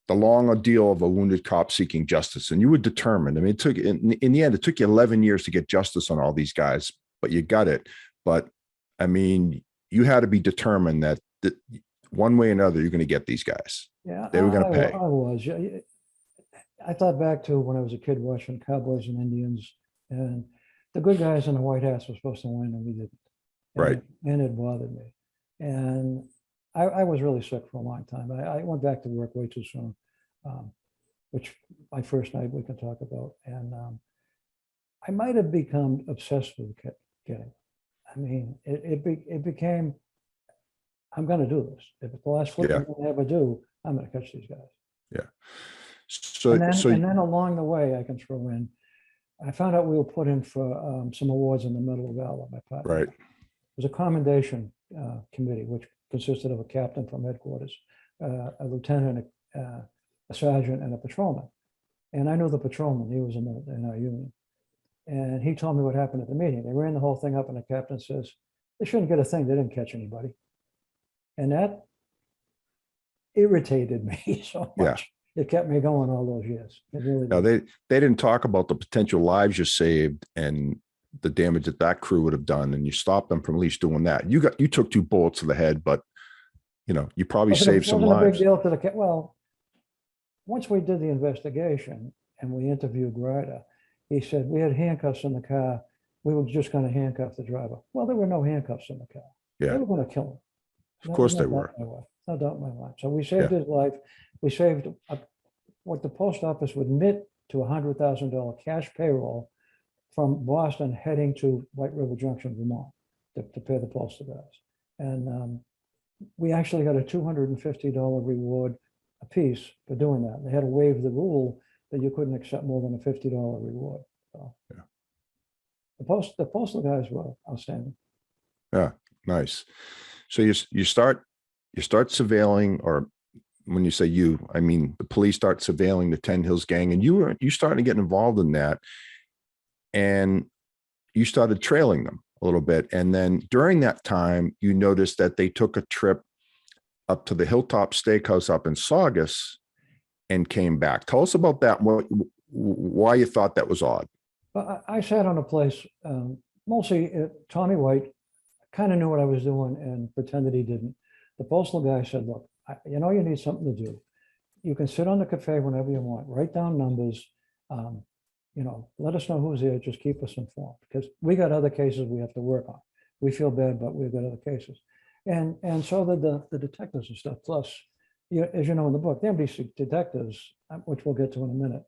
the long ordeal of a wounded cop seeking justice. And you were determined. I mean, it took, in the end, it took you 11 years to get justice on all these guys, but you got it. But I mean, you had to be determined that one way or another, you're going to get these guys. Yeah, They were going to pay. I was. I thought back to when I was a kid watching Cowboys and Indians, and the good guys in the white hats were supposed to win, and we didn't. Right. And it bothered me. And I was really sick for a long time. I went back to work way too soon, which my first night we can talk about. And I might have become obsessed with getting. I mean, it became, I'm going to do this. If it's the last flip I'm going to ever do, I'm going to catch these guys. Yeah. So and then along the way, I can throw in, I found out we were put in for some awards in the Medal of Valor, my partner. right. It was a commendation committee, which consisted of a captain from headquarters, a lieutenant, a sergeant, and a patrolman. And I knew the patrolman. He was in our union. And he told me what happened at the meeting. They ran the whole thing up, and the captain says, they shouldn't get a thing. They didn't catch anybody. And that irritated me so much. It kept me going all those years. It really Now, did. they didn't talk about the potential lives you saved and the damage that crew would have done, and you stopped them from at least doing that. You took 2 bullets to the head, but you probably saved some wasn't a lives. big deal to the well. Once we did the investigation and we interviewed Ryder, he said we had handcuffs in the car. We were just going to handcuff the driver. Well, there were no handcuffs in the car. Yeah. They were going to kill him. Of course they were. No doubt in my mind. So we saved his life. We saved what the post office would admit to $100,000 cash payroll from Boston heading to White River Junction, Vermont, to pay the postal guys. And we actually got a $250 reward a piece for doing that. They had to waive the rule that you couldn't accept more than a $50 reward. So the postal guys were outstanding. Yeah, nice. So you start surveilling, or when you say you, I mean the police start surveilling the 10 Hills gang, and you started to get involved in that, and you started trailing them a little bit. And then during that time, you noticed that they took a trip up to the Hilltop Steakhouse up in Saugus and came back. Tell us about that. Why you thought that was odd? I sat on a place, mostly Tommy White kind of knew what I was doing and pretended he didn't. The postal guy said, look, you need something to do. You can sit on the cafe whenever you want, write down numbers, let us know who's there, just keep us informed, because we got other cases we have to work on. We feel bad, but we've got other cases. And so did the detectives and stuff. Plus, as you know in the book, the NBC detectives, which we'll get to in a minute,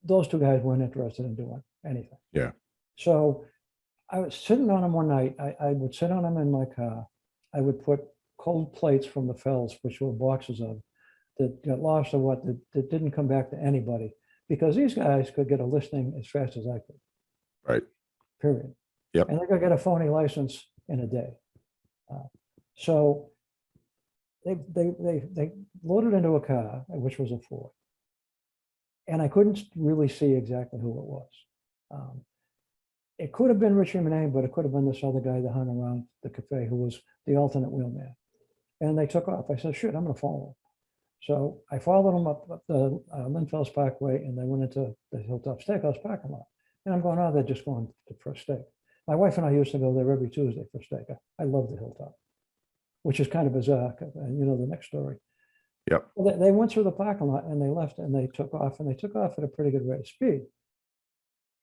those 2 guys weren't interested in doing anything. Yeah. So I was sitting on them one night. I would sit on them in my car. I would put cold plates from the Fells, which were boxes of, that got lost or what, that didn't come back to anybody, because these guys could get a listing as fast as I could. Right. Period. Yep. And they could get a phony license in a day. So They loaded into a car, which was a Ford. And I couldn't really see exactly who it was. It could have been Richie Monet, but it could have been this other guy that hung around the cafe who was the alternate wheelman. And they took off. I said, shit, I'm going to follow them. So I followed them up the Linfels Parkway, and they went into the Hilltop Steakhouse parking lot. And I'm going, oh, they're just going for a steak. My wife and I used to go there every Tuesday for steak. I love the Hilltop, which is kind of bizarre. And you know the next story. Yep. Well, they went through the parking lot and they left and they took off, and they took off at a pretty good rate of speed.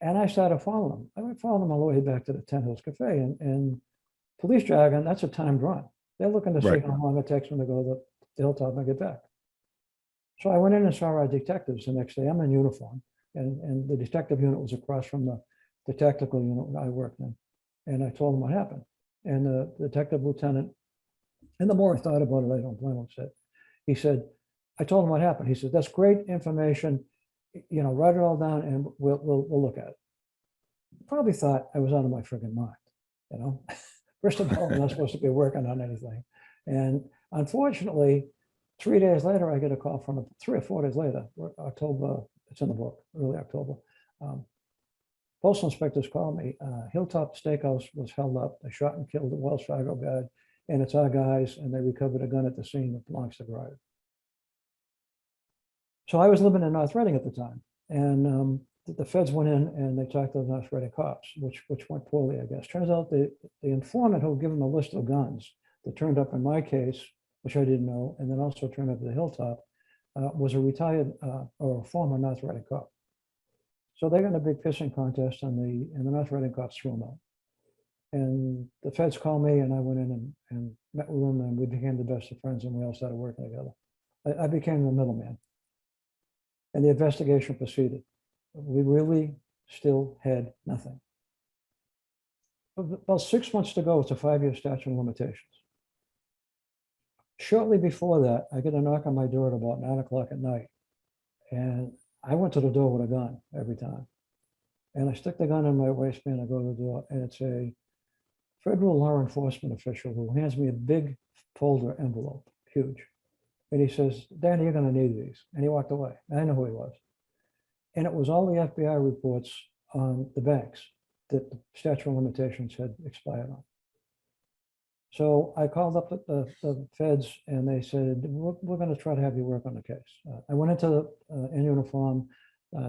And I started following them. I went following them all the way back to the Ten Hills Cafe, and police jargon, that's a timed run. They're looking to see Right. how long it takes them to go to the Hilltop and get back. So I went in and saw our detectives the next day. I'm in uniform, and the detective unit was across from the tactical unit I worked in. And I told them what happened. And the detective lieutenant, and the more I thought about it, I don't blame him, he said, I told him what happened. He said, that's great information. You know, write it all down and we'll look at it. Probably thought I was out of my friggin' mind, you know. First of all, I'm not supposed to be working on anything. And unfortunately, 3 days later, I get a call from 3 or 4 days later, October, it's in the book, early October. Postal inspectors called me. Hilltop Steakhouse was held up. They shot and killed the Wells Fargo guy, and it's our guys, and they recovered a gun at the scene that belongs to Grider. So I was living in North Reading at the time, and the feds went in and they talked to the North Reading cops, which went poorly, I guess. Turns out the informant who gave them a list of guns that turned up in my case, which I didn't know, and then also turned up at the Hilltop, was a retired or a former North Reading cop. So they got in a big pissing contest, and the North Reading cops threw him out. And the feds called me, and I went in and met with them, and we became the best of friends, and we all started working together. I became the middleman. And the investigation proceeded. We really still had nothing. About 6 months to go, it's a 5-year statute of limitations. Shortly before that, I get a knock on my door at about 9 o'clock at night. And I went to the door with a gun every time. And I stick the gun in my waistband, I go to the door, and it's a federal law enforcement official who hands me a big folder envelope, huge. And he says, Danny, you're going to need these. And he walked away. And I know who he was. And it was all the FBI reports on the banks that the statute of limitations had expired on. So I called up the feds, and they said, we're going to try to have you work on the case. I went into in uniform,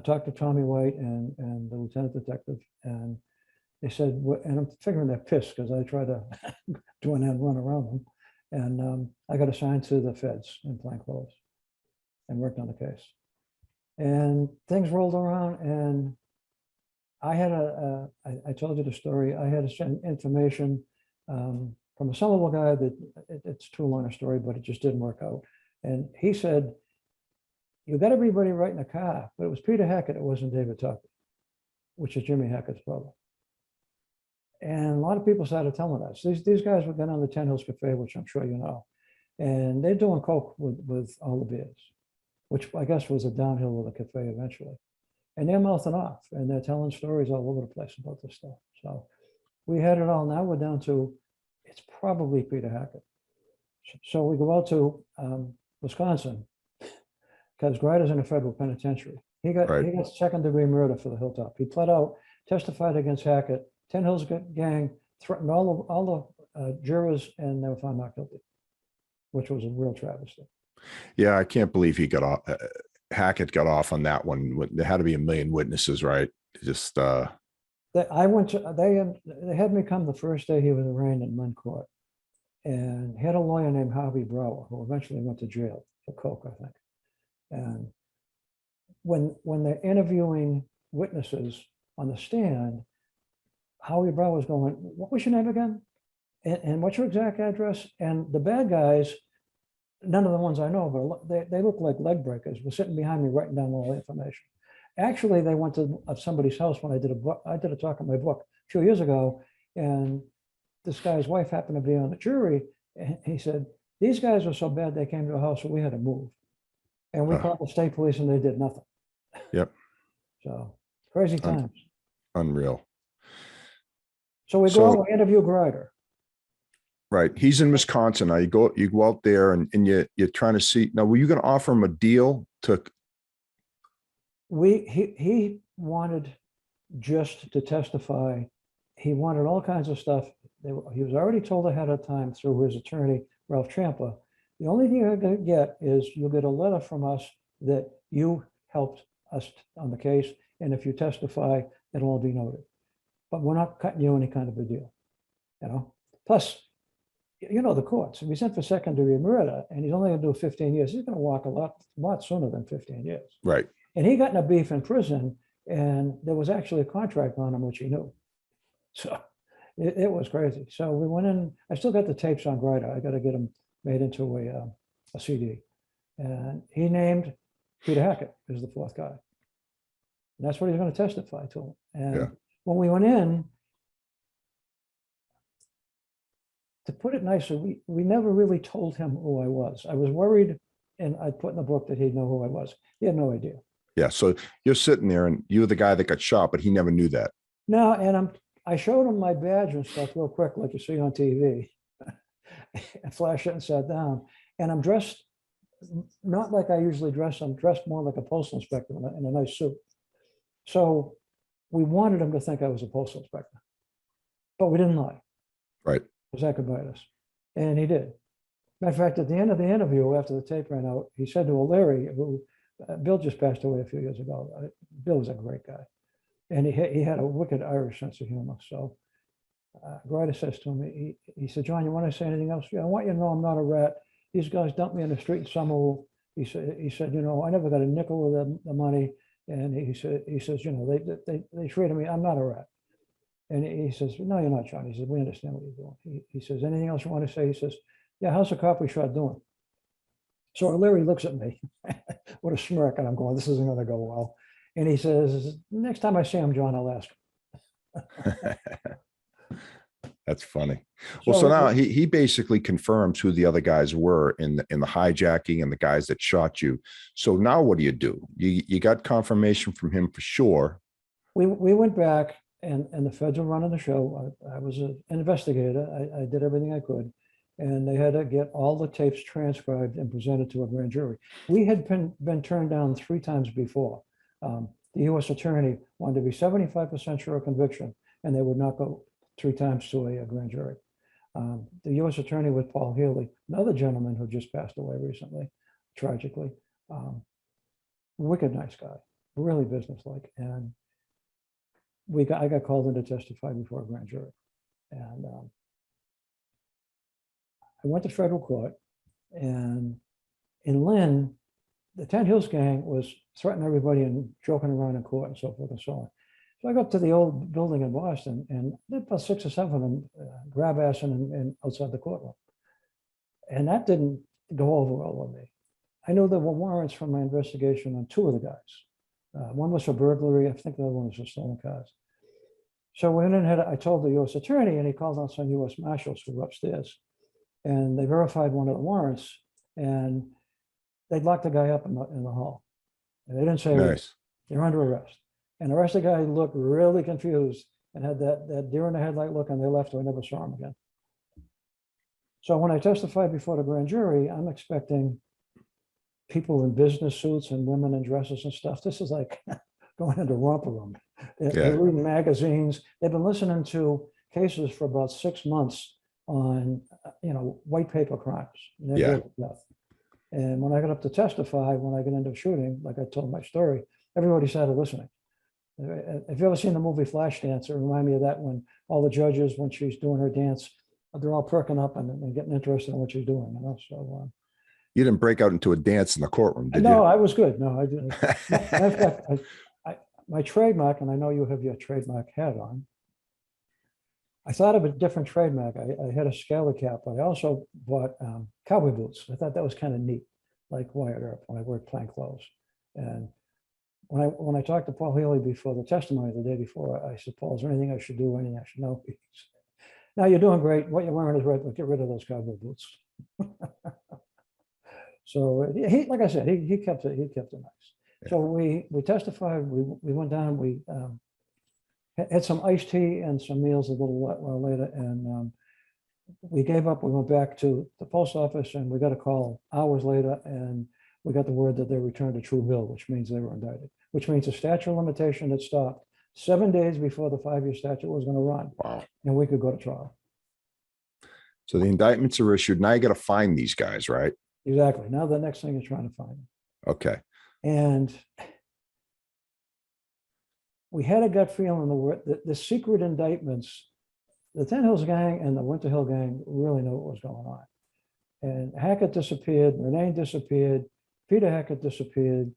talked to Tommy White and the lieutenant detective, and they said, and I'm figuring they're pissed because I tried to do an end run around them. And I got assigned to the feds in plain clothes and worked on the case. And things rolled around, and I had I told you the story, I had to send information from a Somerville guy that it's too long a story, but it just didn't work out. And he said, you got everybody right in the car, but it was Peter Hackett, it wasn't David Tucker, which is Jimmy Hackett's brother. And a lot of people started telling us, these guys were getting on the Ten Hills Cafe, which I'm sure you know, and they're doing coke with all the beers, which I guess was a downhill with the cafe eventually. And they're mouthing off, and they're telling stories all over the place about this stuff. So we had it all. Now we're down to, it's probably Peter Hackett. So we go out to Wisconsin, because Grider's in a federal penitentiary. He got second-degree murder for the Hilltop. He pled out, testified against Hackett. Ten Hills gang threatened all the jurors, and they were found not guilty, which was a real travesty. Yeah, I can't believe he got off. Hackett got off on that one. There had to be a million witnesses, right? Just I went to, they had me come the first day he was arraigned in Lynn Court, and he had a lawyer named Harvey Brower who eventually went to jail for coke, I think. And when they're interviewing witnesses on the stand, Howie Brown was going, what was your name again? And what's your exact address? And the bad guys, none of the ones I know, but they look like leg breakers, were sitting behind me writing down all the information. Actually, they went to somebody's house when I did a talk on my book a few years ago, and this guy's wife happened to be on the jury, and he said, these guys were so bad they came to a house, so we had to move. And we called the state police, and they did nothing. Yep. So crazy times. Unreal. So we go out, we interview Grider. Right. He's in Wisconsin. Now you go out there and you're trying to see. Now, were you going to offer him a deal to? He wanted just to testify. He wanted all kinds of stuff. He was already told ahead of time through his attorney, Ralph Champa. The only thing you're going to get is you'll get a letter from us that you helped us on the case. And if you testify, it'll all be noted. But we're not cutting you any kind of a deal, you know? Plus, you know, the courts, if he's in for second-degree murder and he's only going to do 15 years, he's going to walk a lot sooner than 15 years. Right. And he got in a beef in prison, and there was actually a contract on him, which he knew. So it was crazy. So we went in. I still got the tapes on Grida. I got to get them made into a CD. And he named Peter Hackett as the fourth guy. And that's what he's going to testify to. And when we went in, to put it nicely, we never really told him who I was. I was worried, and I put in the book that he'd know who I was. He had no idea. Yeah. So you're sitting there and you're the guy that got shot, but he never knew that. No, and I showed him my badge and stuff real quick, like you see on TV. I flashed it and sat down. And I'm dressed not like I usually dress. I'm dressed more like a postal inspector in a nice suit. So we wanted him to think I was a postal inspector, but we didn't lie. Right. Because that could bite us. And he did. Matter of fact, at the end of the interview, after the tape ran out, he said to O'Leary, who Bill just passed away a few years ago. Bill was a great guy. And he had a wicked Irish sense of humor. So Grida says to him, he said, John, you want to say anything else? Yeah, I want you to know I'm not a rat. These guys dumped me in the street in Somerville. He said, you know, I never got a nickel of the money. And he says, you know, they treated me, I'm not a rat. And he says, no, you're not, John. He says, we understand what you're doing. He says, anything else you want to say? He says, yeah, how's the cop we shot doing? So Larry looks at me with a smirk, and I'm going, this isn't going to go well. And he says, next time I see him, John, I'll ask him. That's funny. Well, so now he basically confirms who the other guys were in the hijacking and the guys that shot you. So now what do? You got confirmation from him for sure. We went back, and the feds were running the show. I was an investigator. I did everything I could. And they had to get all the tapes transcribed and presented to a grand jury. We had been turned down 3 times before. The U.S. attorney wanted to be 75% sure of conviction, and they would not go 3 times to a grand jury. The U.S. attorney with Paul Healy, another gentleman who just passed away recently, tragically, wicked nice guy, really businesslike. And I got called in to testify before a grand jury. And I went to federal court, and in Lynn, the Tent Hills gang was threatening everybody and joking around in court and so forth and so on. So I go up to the old building in Boston, and there were about 6 or 7 of them grab assing and outside the courtroom. And that didn't go over well with me. I know there were warrants from my investigation on 2 of the guys. One was for burglary. I think the other one was for stolen cars. So we went in and I told the U.S. attorney, and he called on some U.S. marshals who were upstairs. And they verified one of the warrants, and they'd locked the guy up in the hall. And they didn't say, nice. You're under arrest. And the rest of the guy looked really confused and had that deer in the headlight look, and they left, and I never saw him again. So when I testified before the grand jury, I'm expecting people in business suits and women in dresses and stuff. This is like going into romper room. They're reading magazines. They've been listening to cases for about 6 months on, white paper crimes. And when I got up to testify, when I got into shooting, like I told my story, everybody started listening. If you ever seen the movie Flashdance, it reminded me of that, when all the judges, when she's doing her dance, they're all perking up and getting interested in what she's doing. So you didn't break out into a dance in the courtroom, did you? No, I was good. No, I didn't. In fact, my trademark, and I know you have your trademark hat on. I thought of a different trademark. I had a scaly cap, but I also bought cowboy boots. I thought that was kind of neat, like Wyatt Earp when I wore plain clothes. And when I talked to Paul Healy before the testimony the day before, I said, Paul, is there anything I should do, anything I should know? He said, no, you're doing great. What you're wearing is right, but get rid of those cowboy boots. So he, like I said, he kept it nice. Yeah. So we testified. We went down. We had some iced tea and some meals a little while later, and we gave up. We went back to the post office and we got a call hours later and we got the word that they returned a true bill, which means they were indicted, which means the statute of limitation had stopped 7 days before the 5-year statute was going to run. Wow. And we could go to trial. So the indictments are issued. Now you got to find these guys, right? Exactly. Now the next thing is trying to find them. Okay. And we had a gut feeling the secret indictments, the Ten Hills gang and the Winter Hill gang really knew what was going on. And Hackett disappeared, Renee disappeared, Peter Hackett disappeared.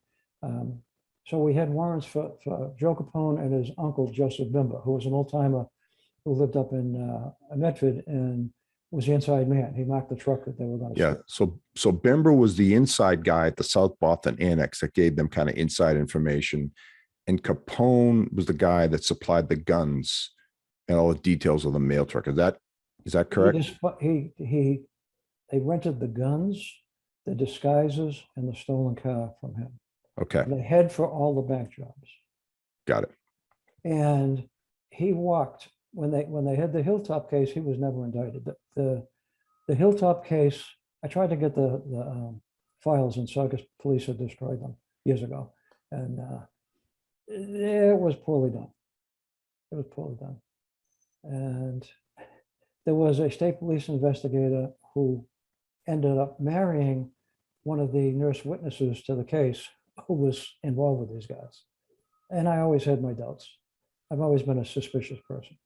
So we had warrants for Joe Capone and his uncle, Joseph Bimba, who was an old timer who lived up in Medford and was the inside man. He marked the truck that they were going to Yeah. steal. So Bimber was the inside guy at the South Boston Annex that gave them kind of inside information. And Capone was the guy that supplied the guns and all the details of the mail truck. Is that correct? They rented the guns, the disguises, and the stolen car from him. Okay. And they had for all the bank jobs. Got it. And he walked when they had the Hilltop case. He was never indicted. The Hilltop case. I tried to get the files, and Saugus police had destroyed them years ago, and it was poorly done. It was poorly done, and there was a state police investigator who ended up marrying one of the nurse witnesses to the case who was involved with these guys. And I always had my doubts. I've always been a suspicious person.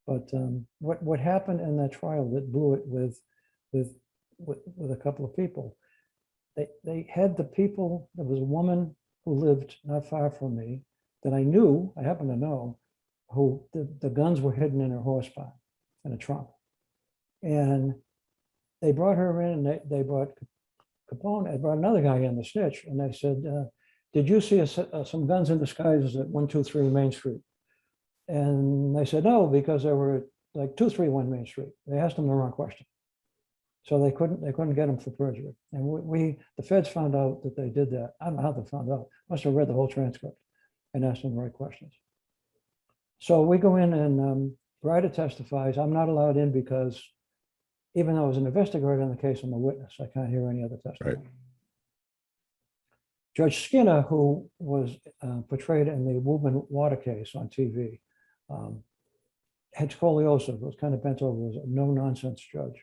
But what happened in that trial that blew it with a couple of people, they had the people, there was a woman who lived not far from me that I knew, I happen to know, who the guns were hidden in her horse barn in a trunk. And they brought her in and they brought Capone, they brought another guy in, the snitch, and they said, did you see some guns in disguises at 123 Main Street? And they said, no, because there were like 231 Main Street. They asked them the wrong question. So they couldn't get them for perjury. And the feds found out that they did that. I don't know how they found out. Must have read the whole transcript and asked them the right questions. So we go in and Ryder testifies. I'm not allowed in because even though I was an investigator in the case, I'm a witness. I can't hear any other testimony. Right. Judge Skinner, who was portrayed in the Woburn water case on TV, had scoliosis, was kind of bent over, was a no-nonsense judge.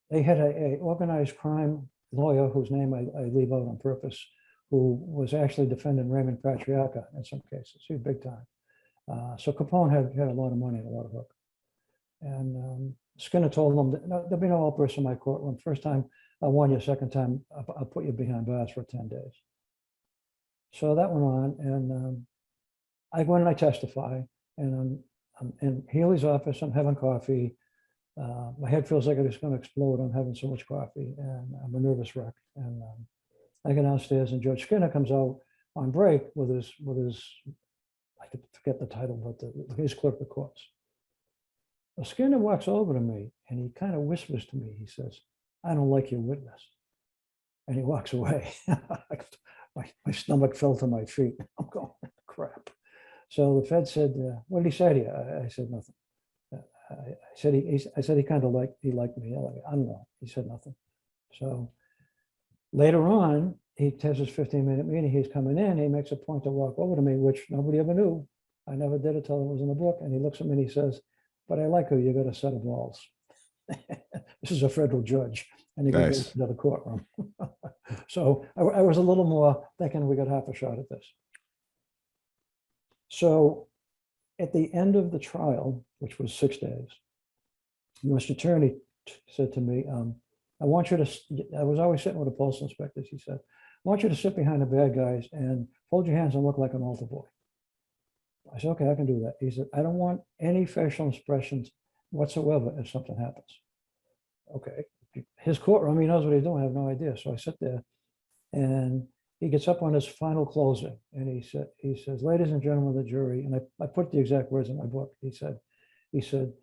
They had a organized crime lawyer whose name I leave out on purpose, who was actually defending Raymond Patriarca in some cases. He was big time. So Capone had a lot of money and a lot of hook. And Skinner told them that there'll be no outbursts in my courtroom. First time I warn you, second time I'll put you behind bars for 10 days. So that went on, and I go in and I testify, and I'm in Healy's office. I'm having coffee. My head feels like it's going to explode. I'm having so much coffee, and I'm a nervous wreck. And I go downstairs, and Judge Skinner comes out on break with his I could forget the title, but his clerk of courts. Skinner walks over to me and he kind of whispers to me. He says, I don't like your witness. And he walks away. my stomach fell to my feet. I'm going, crap. So the Fed said, what did he say to you? I said, nothing. I said he kind of liked me. I don't know. He said nothing. So later on, he has his 15-minute meeting. He's coming in. He makes a point to walk over to me, which nobody ever knew. I never did it till it was in the book. And he looks at me and he says, but I like her. You got a set of balls. This is a federal judge, and he goes to the courtroom. So I was a little more thinking we got half a shot at this. So at the end of the trial, which was 6 days, the U.S. attorney said to me, I want you to, I was always sitting with the postal inspectors, he said, I want you to sit behind the bad guys and fold your hands and look like an altar boy. I said, okay, I can do that. He said, I don't want any facial expressions whatsoever if something happens. Okay. His courtroom, he knows what he's doing. I have no idea. So I sit there and he gets up on his final closing and he says, ladies and gentlemen of the jury, and I put the exact words in my book. He said, I think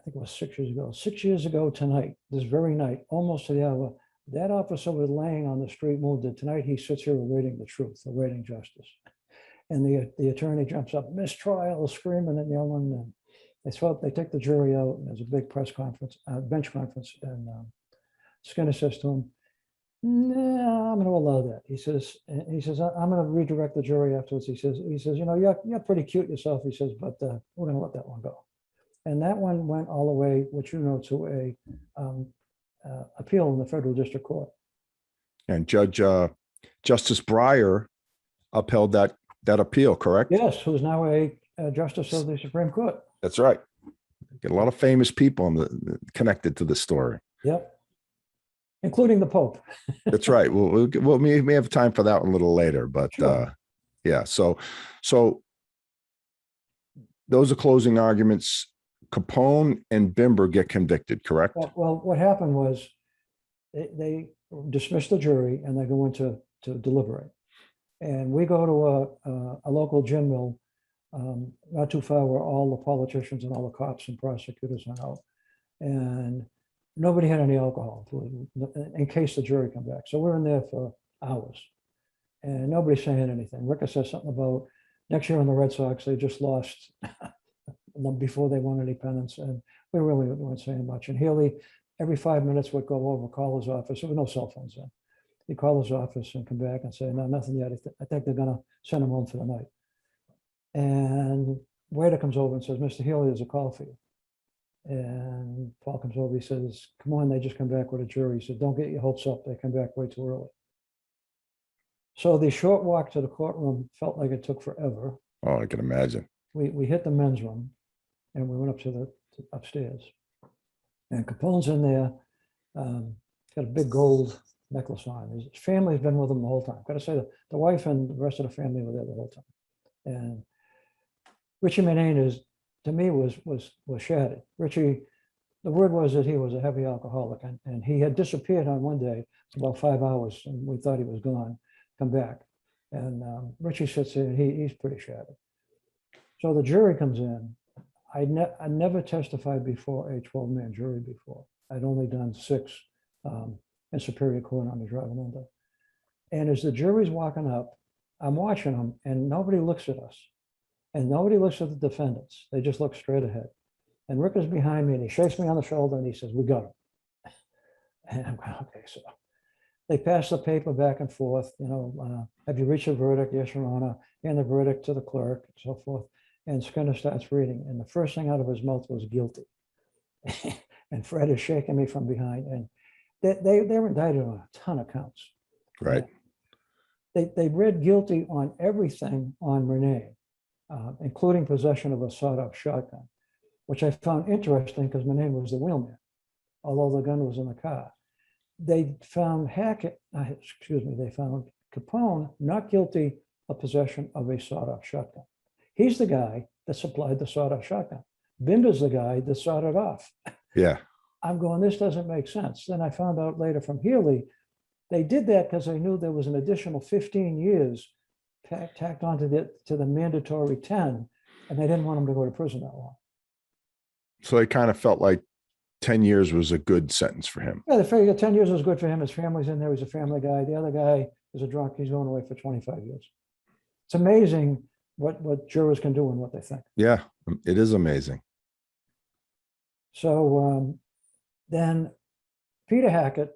it was 6 years ago. 6 years ago tonight, this very night, almost to the hour, that officer was laying on the street wounded. Tonight he sits here awaiting the truth, awaiting justice. And the attorney jumps up, mistrial, screaming and yelling. They take the jury out, and there's a big press conference, bench conference, and Skinner says to him, "No, I'm going to allow that." He says, "I'm going to redirect the jury afterwards." He says, "You know, you're pretty cute yourself." He says, "But we're going to let that one go." And that one went all the way, which you know, to a appeal in the federal district court. And Justice Breyer upheld that appeal, correct? Yes, who's now a justice of the Supreme Court. That's right. Get a lot of famous people connected to this story. Yep. Including the Pope. That's right. We may have time for that one a little later, but sure. Yeah. So those are closing arguments. Capone and Bimber get convicted, correct? Well, what happened was they dismiss the jury and they go in to deliberate. And we go to a local gin mill not too far, where all the politicians and all the cops and prosecutors went out. And nobody had any alcohol in case the jury come back. So we're in there for hours and nobody's saying anything. Ricker says something about next year on the Red Sox, they just lost before they won any pennants. And we really weren't saying much. And Healy, every 5 minutes would go over, call his office. There were no cell phones then. He'd call his office and come back and say, "No, nothing yet. I think they're going to send him home for the night." And waiter comes over and says, "Mr. Healy, there's a call for you." And Paul comes over, he says, "Come on, they just come back with a jury." He said, "Don't get your hopes up. They come back way too early." So the short walk to the courtroom felt like it took forever. Oh, I can imagine. We hit the men's room and we went up to upstairs. And Capone's in there, got a big gold necklace on. His family's been with him the whole time. Got to say that the wife and the rest of the family were there the whole time. And Richie Manane to me was shattered. Richie, the word was that he was a heavy alcoholic, and he had disappeared on one day for about 5 hours, and we thought he was gone, come back. And Richie sits there, and he's pretty shattered. So the jury comes in. I never testified before a 12-man jury before. I'd only done 6 in Superior Court on the driving under. And as the jury's walking up, I'm watching them, and nobody looks at us. And nobody looks at the defendants. They just look straight ahead. And Rick is behind me, and he shakes me on the shoulder, and he says, "We got him." And I'm going, okay. So they pass the paper back and forth. Have you reached a verdict? Yes, Your Honor. And the verdict to the clerk, and so forth. And Skinner starts reading. And the first thing out of his mouth was guilty. And Fred is shaking me from behind. And they were indicted on a ton of counts. Right. They read guilty on everything on Renee. Including possession of a sawed-off shotgun, which I found interesting because my name was the wheelman, although the gun was in the car. They found they found Capone not guilty of possession of a sawed-off shotgun. He's the guy that supplied the sawed-off shotgun. Bimber's the guy that sawed it off. Yeah. I'm going, this doesn't make sense. Then I found out later from Healy, they did that because they knew there was an additional 15 years tacked onto the mandatory 10, and they didn't want him to go to prison that long. So they kind of felt like 10 years was a good sentence for him. Yeah, they figured 10 years was good for him. His family's in there. He's a family guy. The other guy is a drunk. He's going away for 25 years. It's amazing what jurors can do and what they think. Yeah, it is amazing. So then Peter Hackett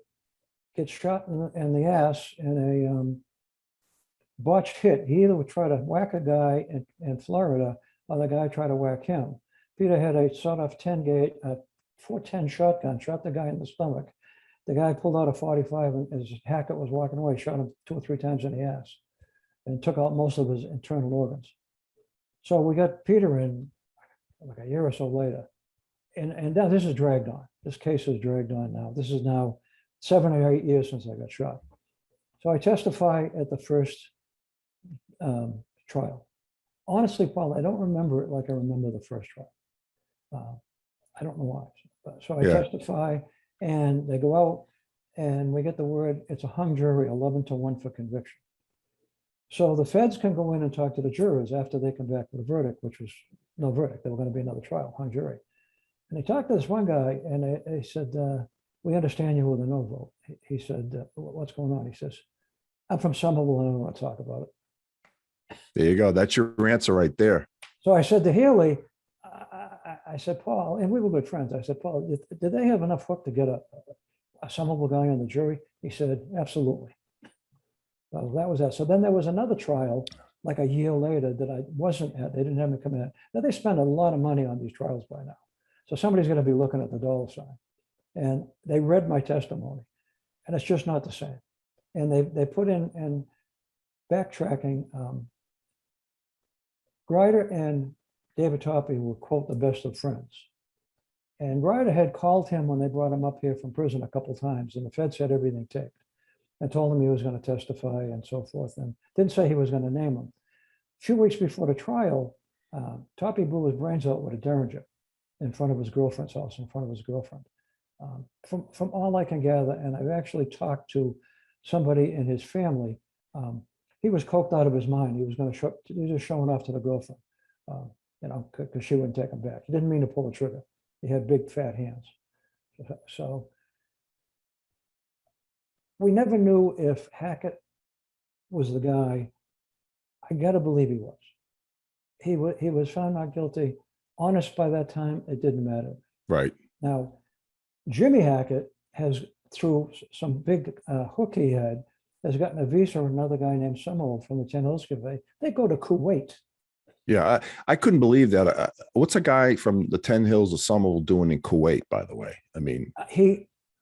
gets shot in the ass in a botched hit. He either would try to whack a guy in Florida or the guy tried to whack him. Peter had a sawed-off 10-gauge, 410 shotgun, shot the guy in the stomach. The guy pulled out a 45, and as Hackett was walking away, shot him 2 or 3 times in the ass and took out most of his internal organs. So we got Peter in like a year or so later. And now this is dragged on. This case is dragged on now. This is now 7 or 8 years since I got shot. So I testify at the first trial. Honestly, Paul, I don't remember it like I remember the first trial. I don't know why. So I testify, and they go out, and we get the word, it's a hung jury, 11-1 for conviction. So the feds can go in and talk to the jurors after they come back with a verdict, which was no verdict. There was going to be another trial, hung jury. And they talked to this one guy, and they said, "We understand you with a no vote." He said, "What's going on?" He says, "I'm from Somerville, and I don't want to talk about it." There you go. That's your answer right there. So I said to Healy, I said, Paul, and we were good friends. I said, Paul, did they have enough hook to get a summable guy on the jury? He said, absolutely. So that was that. So then there was another trial, like a year later, that I wasn't at. They didn't have me come in. Now they spend a lot of money on these trials by now. So somebody's going to be looking at the dollar sign. And they read my testimony, and it's just not the same. And they put in and backtracking. Grider and David Toppy were, quote, the best of friends. And Grider had called him when they brought him up here from prison a couple times, and the Fed said everything taped and told him he was going to testify and so forth, and didn't say he was going to name him. A few weeks before the trial, Toppy blew his brains out with a Derringer in front of his girlfriend's house, in front of his girlfriend. From all I can gather, and I've actually talked to somebody in his family, he was coked out of his mind. He was going to show, he was just showing off to the girlfriend, you know, because she wouldn't take him back. He didn't mean to pull the trigger. He had big fat hands. So we never knew if Hackett was the guy. I got to believe he was. He was found not guilty. Honest by that time, it didn't matter. Right. Now, Jimmy Hackett has, through some big hook he had, has gotten a visa with another guy named Summerall from the 10 Hills Cafe. They go to Kuwait. Yeah, I couldn't believe that. What's a guy from the 10 Hills of Somerville doing in Kuwait, by the way? I mean,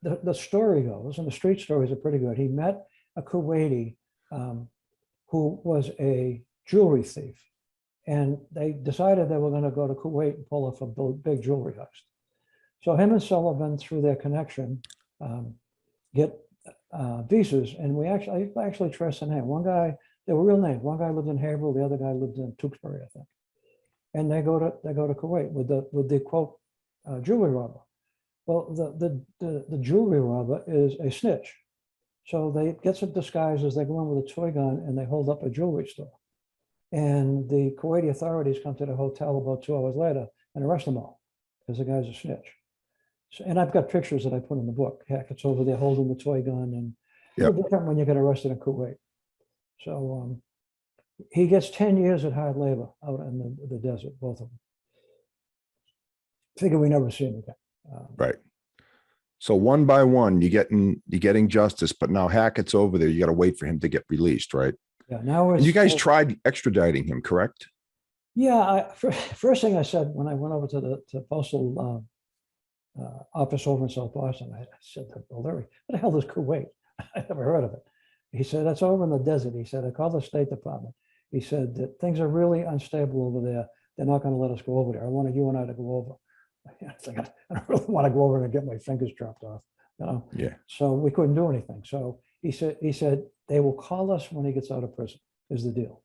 the story goes, and the street stories are pretty good. He met a Kuwaiti who was a jewelry thief, and they decided they were going to go to Kuwait and pull off a big jewelry heist. So him and Sullivan, through their connection, get visas, and I actually traced the name. One guy, they were real names. One guy lived in Haverhill, the other guy lived in Tewksbury, I think. And they go to Kuwait with the quote jewelry robber. Well, the jewelry robber is a snitch, so they get some disguises. They go in with a toy gun and they hold up a jewelry store. And the Kuwaiti authorities come to the hotel about 2 hours later and arrest them all because the guy's a snitch. So, and I've got pictures that I put in the book. Hackett's over there holding the toy gun, and a little different when you get arrested in Kuwait. So he gets 10 years at hard labor out in the desert, both of them. Figure we never see him again. right. So one by one, you're getting justice, but now Hackett's over there. You got to wait for him to get released, right? Yeah. Now and you guys tried extraditing him, correct? Yeah. First thing I said when I went over to the postal office over in South Boston, I said to Bill Larry, "What the hell is Kuwait? I never heard of it." He said, "That's over in the desert." He said, "I called the State Department." He said that things are really unstable over there. They're not going to let us go over there. I wanted you and I to go over. I think I don't really want to go over and get my fingers chopped off, you know? Yeah. So we couldn't do anything. So he said they will call us when he gets out of prison, is the deal.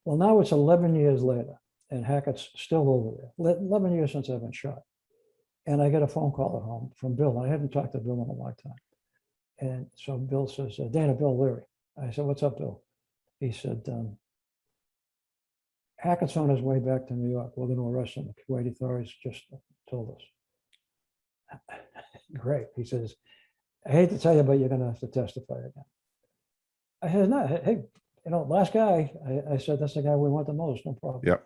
Well, now it's 11 years later, and Hackett's still over there. 11 years since I've been shot. And I get a phone call at home from Bill. I hadn't talked to Bill in a long time. And so Bill says, "Dana, Bill Leary." I said, "What's up, Bill?" He said, "Hackett's on his way back to New York. We're going to arrest him. The Kuwait authorities just told us." Great. He says, "I hate to tell you, but you're going to have to testify again." I said, "No, hey, you know, last guy," I said, "that's the guy we want the most, no problem." Yep.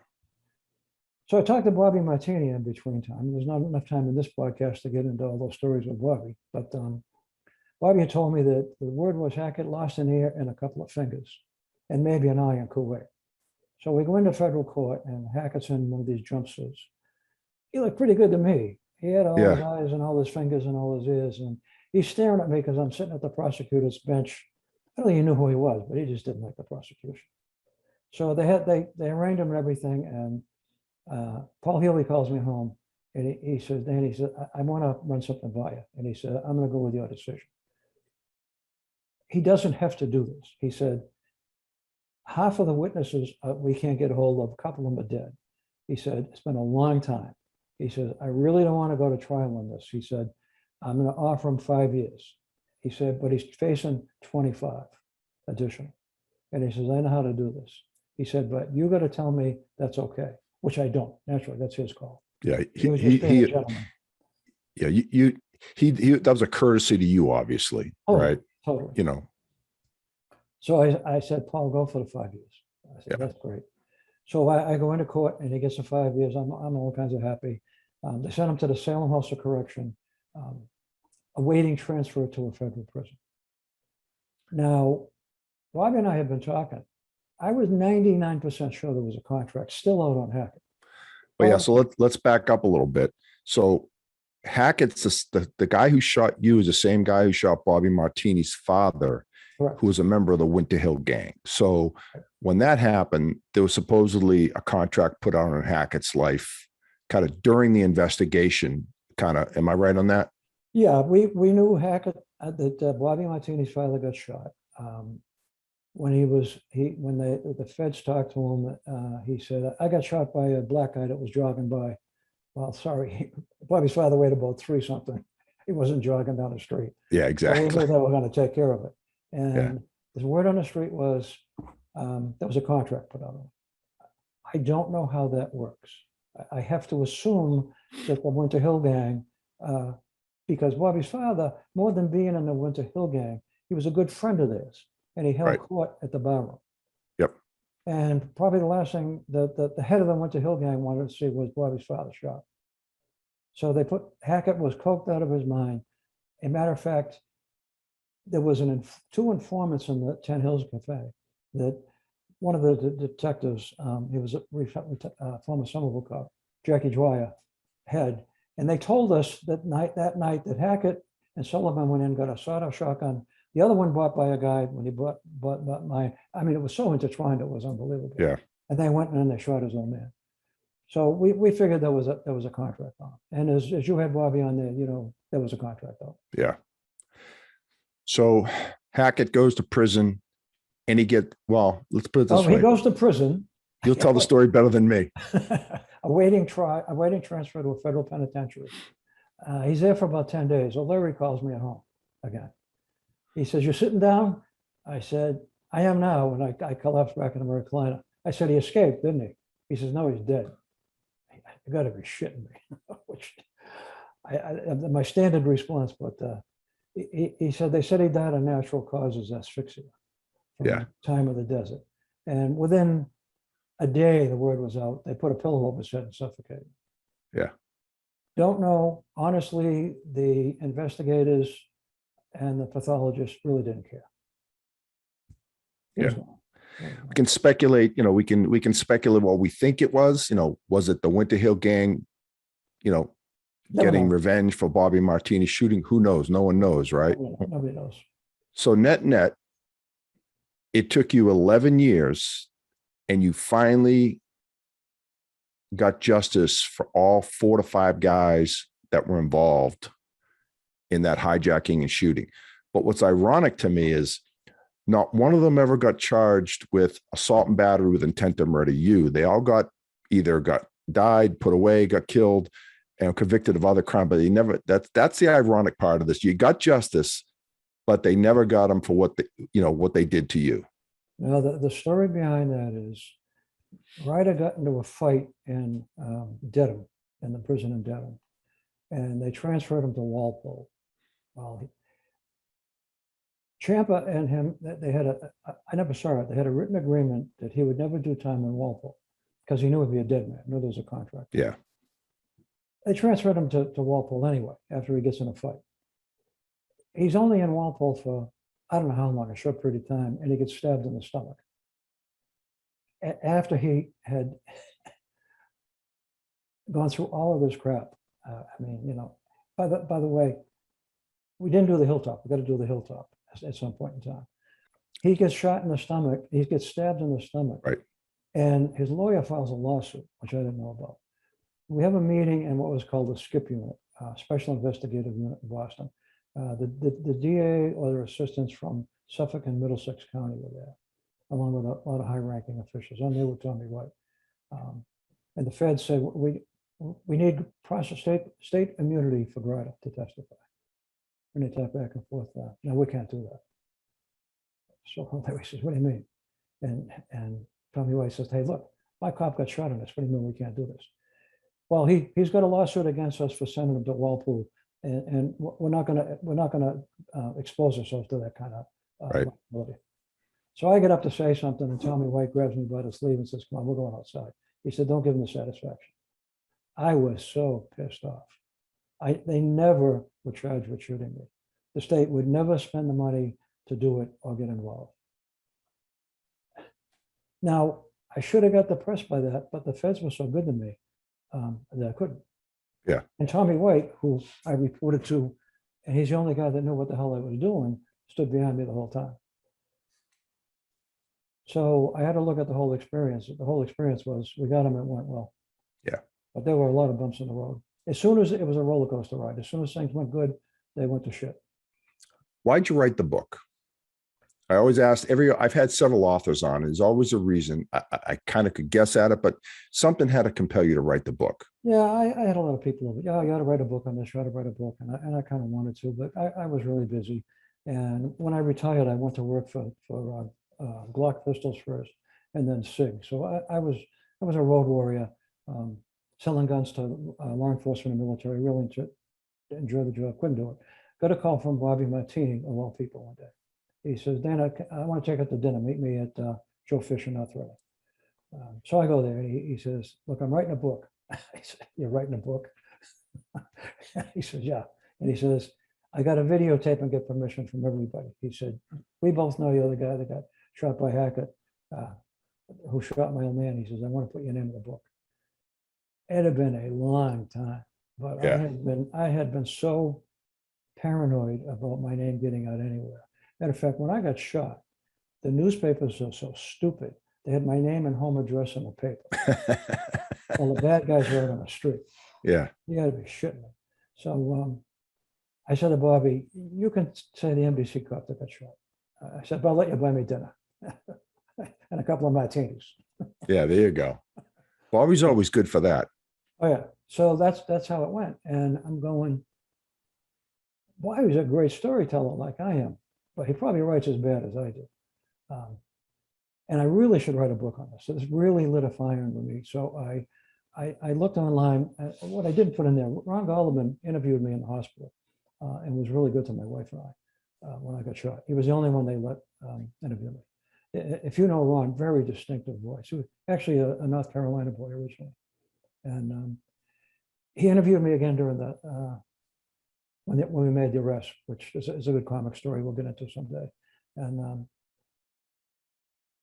So I talked to Bobby Martini in between time. There's not enough time in this podcast to get into all those stories with Bobby, but Bobby had told me that the word was Hackett lost an ear and a couple of fingers, and maybe an eye in Kuwait. So we go into federal court, and Hackett's in one of these jumpsuits. He looked pretty good to me. He had all his eyes and all his fingers and all his ears, and he's staring at me because I'm sitting at the prosecutor's bench. I don't even know who he was, but he just didn't like the prosecution. So they arraigned him and everything, and Paul Healy calls me home, and he says, "Dan," he said, I want to run something by you." And he said, "I'm going to go with your decision." He doesn't have to do this. He said, "Half of the witnesses we can't get a hold of, a couple of them are dead." He said, "It's been a long time." He said, "I really don't want to go to trial on this." He said, "I'm going to offer him 5 years." He said, "But he's facing 25 additional." And he says, "I know how to do this." He said, "But you got to tell me that's okay," which I don't. Naturally, that's his call. Yeah. He was just being a gentleman. Yeah. He that was a courtesy to you, obviously. Oh, right. Totally. You know. So I said, "Paul, go for the 5 years." I said, "That's great." So I go into court and he gets a 5 years. I'm all kinds of happy. They sent him to the Salem House of Correction, awaiting transfer to a federal prison. Now, Bobby and I have been talking. I was 99% sure there was a contract still out on Hackett. But yeah, so let's back up a little bit. So Hackett's the guy who shot you is the same guy who shot Bobby Martini's father, Correct. who was a member of the Winter Hill gang. So when that happened, there was supposedly a contract put out on Hackett's life kind of during the investigation. Kind of, am I right on that? Yeah, we knew Hackett that Bobby Martini's father got shot. When the feds talked to him, he said, "I got shot by a black guy that was jogging by." Well, sorry, Bobby's father weighed about 3 something. He wasn't jogging down the street. Yeah, So exactly. we knew they were going to take care of it. And Yeah. the word on the street was there was a contract put out on it. I don't know how that works. I have to assume that the Winter Hill gang, because Bobby's father, more than being in the Winter Hill gang, he was a good friend of theirs, and he held Right. court at the bar room. Yep. And probably the last thing that the head of the Winter Hill gang wanted to see was Bobby's father shot. So they put Hackett was coked out of his mind. As a matter of fact, there was two informants in the 10 Hills Cafe that one of the detectives, he was a former Somerville cop, Jackie Dwyer, had, and they told us that night that Hackett and Sullivan went in, got a sawed-off shotgun. The other one bought by a guy when he bought mine. I mean, it was so intertwined, it was unbelievable. Yeah. And they went in and they shot his own man. So we figured there was a contract on it. And as you had Bobby on there, there was a contract on it. Yeah. So Hackett goes to prison and let's put it this way. He goes to prison. You'll tell the story better than me. awaiting transfer to a federal penitentiary. He's there for about 10 days. O'Leary calls me at home again. He says, "You're sitting down?" I said, "I am now." And I collapsed back in the recliner. I said, "He escaped, didn't he?" He says, "No, he's dead." You got to be shitting me. Which my standard response, but he said, "They said he died of natural causes, asphyxia, from Yeah. the time of the desert." And within a day, the word was out. They put a pillow over his head and suffocated him. Yeah. Don't know. Honestly, the investigators and the pathologists really didn't care. Yeah. We can speculate, we can speculate what we think it was. Was it the Winter Hill gang, getting revenge for Bobby Martini shooting? Who knows? No one knows, right? Nobody knows. So net, it took you 11 years and you finally got justice for all 4 to 5 guys that were involved in that hijacking and shooting. But what's ironic to me is not one of them ever got charged with assault and battery with intent to murder you. They all either died, put away, got killed, and convicted of other crime, but they never, that's the ironic part of this. You got justice, but they never got them for what they did to you. Now, the story behind that is Ryder got into a fight in Dedham, in the prison in Dedham, and they transferred him to Walpole. Well, Champa and him, they had I never saw it, they had a written agreement that he would never do time in Walpole because he knew he'd be a dead man, knew there was a contract. Yeah. They transferred him to Walpole anyway, after he gets in a fight. He's only in Walpole for, I don't know how long, a short period of time, and he gets stabbed in the stomach. After he had gone through all of this crap. By the way, we didn't do the hilltop. We got to do the hilltop at some point in time. He gets shot in the stomach. He gets stabbed in the stomach. Right. And his lawyer files a lawsuit, which I didn't know about. We have a meeting in what was called the SCIP unit, Special Investigative Unit in Boston. The DA or their assistants from Suffolk and Middlesex County were there, along with a lot of high-ranking officials. I'm there with Tommy White. And the feds said, we need state immunity for Greta to testify. And they talk back and forth. No, we can't do that. So Larry says, "What do you mean?" And Tommy White says, "Hey, look, my cop got shot in this. What do you mean we can't do this?" Well, he's got a lawsuit against us for sending him to Walpole, and we're not going to expose ourselves to that kind of right. liability. So I get up to say something and Tommy White grabs me by the sleeve and says, come on, we're going outside. He said, don't give him the satisfaction. I was so pissed off. They never were charged with shooting me. The state would never spend the money to do it or get involved. Now, I should have got the press by that, but the feds were so good to me that I couldn't. Yeah. And Tommy White, who I reported to, and he's the only guy that knew what the hell I was doing, stood behind me the whole time. So I had to look at the whole experience. The whole experience was, we got him, it went well. Yeah. But there were a lot of bumps in the road. As soon as it was a roller coaster ride, as soon as things went good, they went to shit. Why'd you write the book? I always ask I've had several authors on. There's always a reason. I kind of could guess at it, but something had to compel you to write the book. Yeah, I had a lot of people over. Yeah, you got to write a book on this. You got to write a book, and I kind of wanted to, but I was really busy. And when I retired, I went to work for Glock pistols first, and then SIG. So I was a road warrior, selling guns to law enforcement and military. Really enjoyed the job. Couldn't do it. Got a call from Bobby Martini, of all people, one day. He says, Dan, I want to take out to dinner. Meet me at Joe Fisher, North Reading. So I go there. And he says, look, I'm writing a book. I said, you're writing a book? He says, yeah. And he says, I got to videotape and get permission from everybody. He said, we both know you're the guy that got shot by Hackett, who shot my old man. He says, I want to put your name in the book. It had been a long time, but Yeah. I had been so paranoid about my name getting out anywhere. Matter of fact, when I got shot, the newspapers are so stupid. They had my name and home address in the paper. Well, the bad guys were out on the street. Yeah. You got to be shitting me. So I said to Bobby, you can say the NBC cop that got shot. I said, but I'll let you buy me dinner and a couple of martinis. Yeah, there you go. Bobby's always good for that. Oh yeah. So that's how it went. And I'm going, boy, he's a great storyteller like I am, but he probably writes as bad as I do. And I really should write a book on this. So this really lit a fire under me. So I looked online. What I didn't put in there, Ron Goldman interviewed me in the hospital and was really good to my wife and I when I got shot. He was the only one they let interview me. If you know Ron, very distinctive voice. He was actually a North Carolina boy originally. And he interviewed me again during the, when we made the arrest, which is a good comic story we'll get into someday. And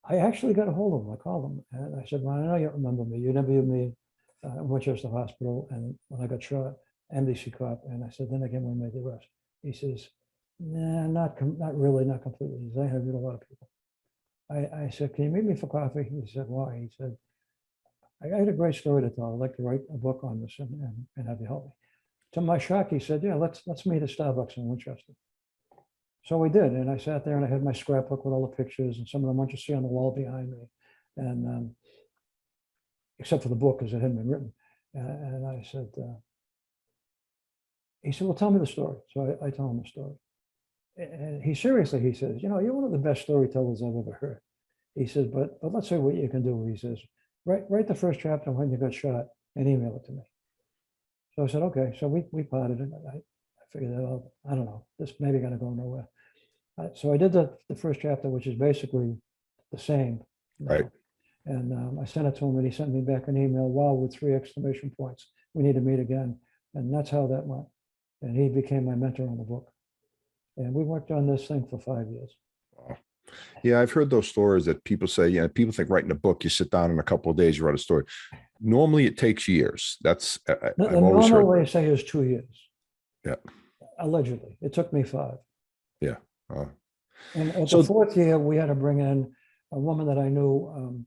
I actually got a hold of him. I called him and I said, Ron, I know you remember me. You interviewed me at Winchester Hospital and when I got shot, NBC cop. And I said, then again, we made the arrest. He says, nah, not really, not completely. He said, I interviewed a lot of people. I said, can you meet me for coffee? He said, why? He said, I had a great story to tell. I'd like to write a book on this and have you help me. To my shock, he said, yeah, let's meet at Starbucks in Winchester. So we did. And I sat there and I had my scrapbook with all the pictures and some of them once you see on the wall behind me. And except for the book because it hadn't been written. And I said, he said, well, tell me the story. So I tell him the story. And he seriously, he says, you know, you're one of the best storytellers I've ever heard. He says, but let's say what you can do. He says, write the first chapter when you got shot and email it to me. So I said, okay. So we parted it. I figured that out. I don't know, this maybe gonna go nowhere. So I did the first chapter, which is basically the same. Right. And I sent it to him and he sent me back an email, wow, with 3 exclamation points. We need to meet again. And that's how that went. And he became my mentor on the book. And we worked on this thing for 5 years. Wow. Yeah, I've heard those stories that people say, you know, people think writing a book, you sit down in a couple of days, you write a story. Normally it takes years. That's, The I've always normal heard. way to say is 2 years. Yeah. Allegedly. It took me 5. Yeah. And at So- the 4th year, we had to bring in a woman that I knew,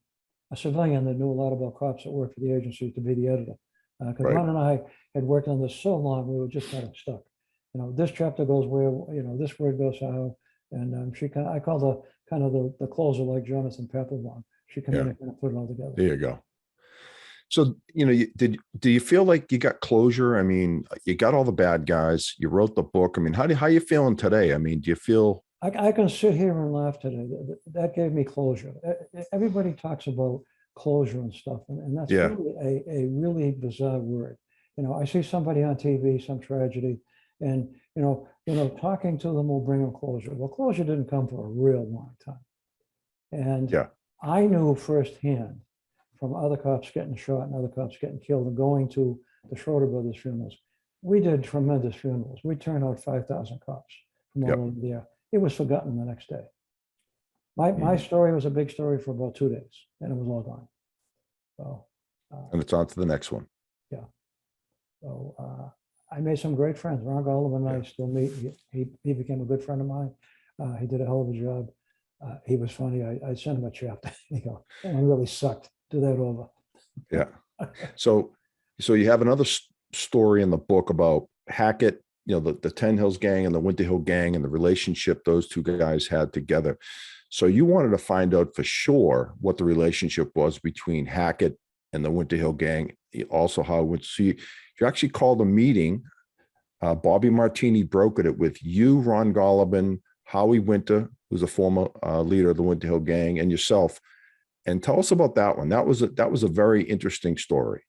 a civilian that knew a lot about cops that worked for the agency to be the editor. Because Right. Ron and I had worked on this so long, we were just kind of stuck. You know, this chapter goes where, you know, this word goes how. And I call her kind of the closer like Jonathan Papelbon. She came in and kind of put it all together. There you go. So, you know, do you feel like you got closure? I mean, you got all the bad guys, you wrote the book. I mean, how you feeling today? I mean, do you feel? I can sit here and laugh today. That gave me closure. Everybody talks about closure and stuff, and that's Yeah. really a really bizarre word. You know, I see somebody on TV, some tragedy, and you know, talking to them will bring them closure. Well, closure didn't come for a real long time. And Yeah. I knew firsthand from other cops getting shot and other cops getting killed and going to the Schroeder brothers funerals. We did tremendous funerals. We turned out 5,000 cops from all Yep. over there. It was forgotten the next day. My story was a big story for about 2 days, and it was all gone. So, And it's on to the next one. so I made some great friends. Ron Golub and I still meet. He became a good friend of mine. He did a hell of a job. He was funny. I sent him a chapter. You know, that one really sucked. Do that over. Yeah. So you have another story in the book about Hackett, you know, the 10 Hills gang and the Winter Hill gang and the relationship those two guys had together. So you wanted to find out for sure what the relationship was between Hackett and the Winter Hill gang. Also, how it would see you actually called a meeting. Bobby Martini brokered it with you, Ron Golub, Howie Winter, who's a former leader of the Winter Hill gang, and yourself. And tell us about that one. That was a very interesting story.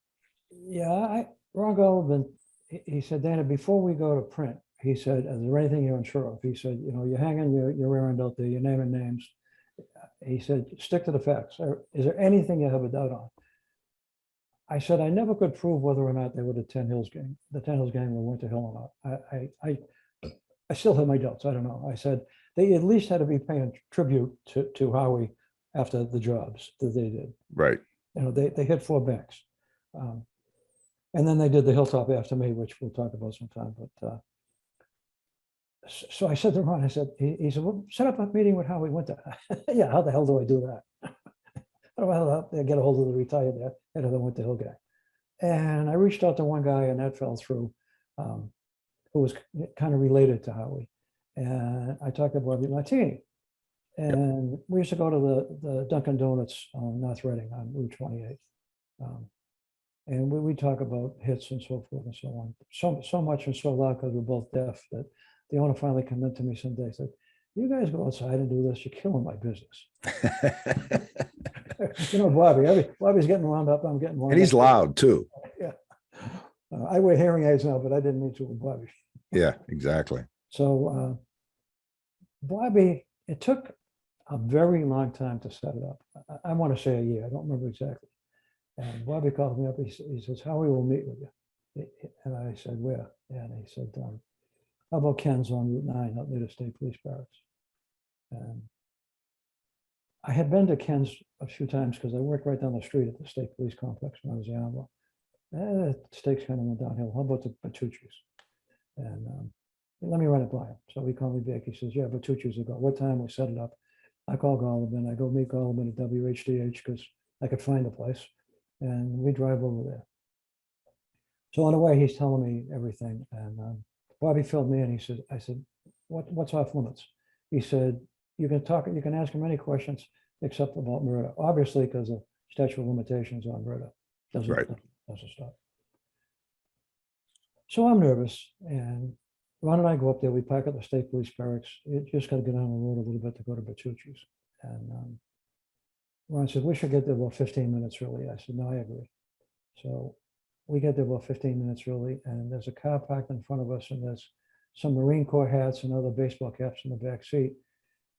Yeah, Ron Golub, he said, Dana, before we go to print, he said, is there anything you're unsure of? He said, you know, you're hanging your rear end out there, you're naming names. He said, stick to the facts. Is there anything you have a doubt on? I said, I never could prove whether or not they were the 10 Hills gang. The 10 Hills gang were Winter Hill or not. I still have my doubts. I don't know. I said, they at least had to be paying tribute to Howie after the jobs that they did. Right. You know, they hit 4 banks. And then they did the Hilltop after me, which we'll talk about sometime. But so I said to Ron, I said, he said, well, set up a meeting with Howie Winter. Yeah, how the hell do I do that? How do I get a hold of the retired head of the Winter Hill guy? And I reached out to one guy, and that fell through, who was kind of related to Howie. And I talked to Bobby Martini. And we used to go to the Dunkin' Donuts on North Reading on Route 28. And we talk about hits and so forth and so on. So much and so loud because we're both deaf that the owner finally came in to me someday and said, you guys go outside and do this, you're killing my business. You know, Bobby's getting wound up, I'm getting wound up. And he's loud too. Yeah. I wear hearing aids now, but I didn't need to with Bobby. Yeah, exactly. So Bobby, it took a very long time to set it up. I want to say a year, I don't remember exactly. And Bobby called me up, he says, Howie will meet with you. And I said, where? And he said, how about Ken's on Route 9 out near the State Police Barracks? And I had been to Ken's a few times because I worked right down the street at the State Police Complex when I was young. The stakes kind of went downhill. How about the Bertucci's? And let me run it by him. So he called me back. He says, yeah, Bertucci's will go. What time? We set it up. I call Golub, I go meet Golub at WHDH because I could find the place. And we drive over there. So on the way, he's telling me everything. And Bobby filled me in. He said, I said, what's off limits? He said, you can ask him any questions except about murder. Obviously, because the statute of limitations on murder doesn't stop. So I'm nervous. And Ron and I go up there. We park at the State Police Barracks. You just got to get on the road a little bit to go to Bertucci's. And Ron said, we should get there about 15 minutes early. I said, no, I agree. So we get there about 15 minutes early, and there's a car parked in front of us, and there's some Marine Corps hats and other baseball caps in the back seat.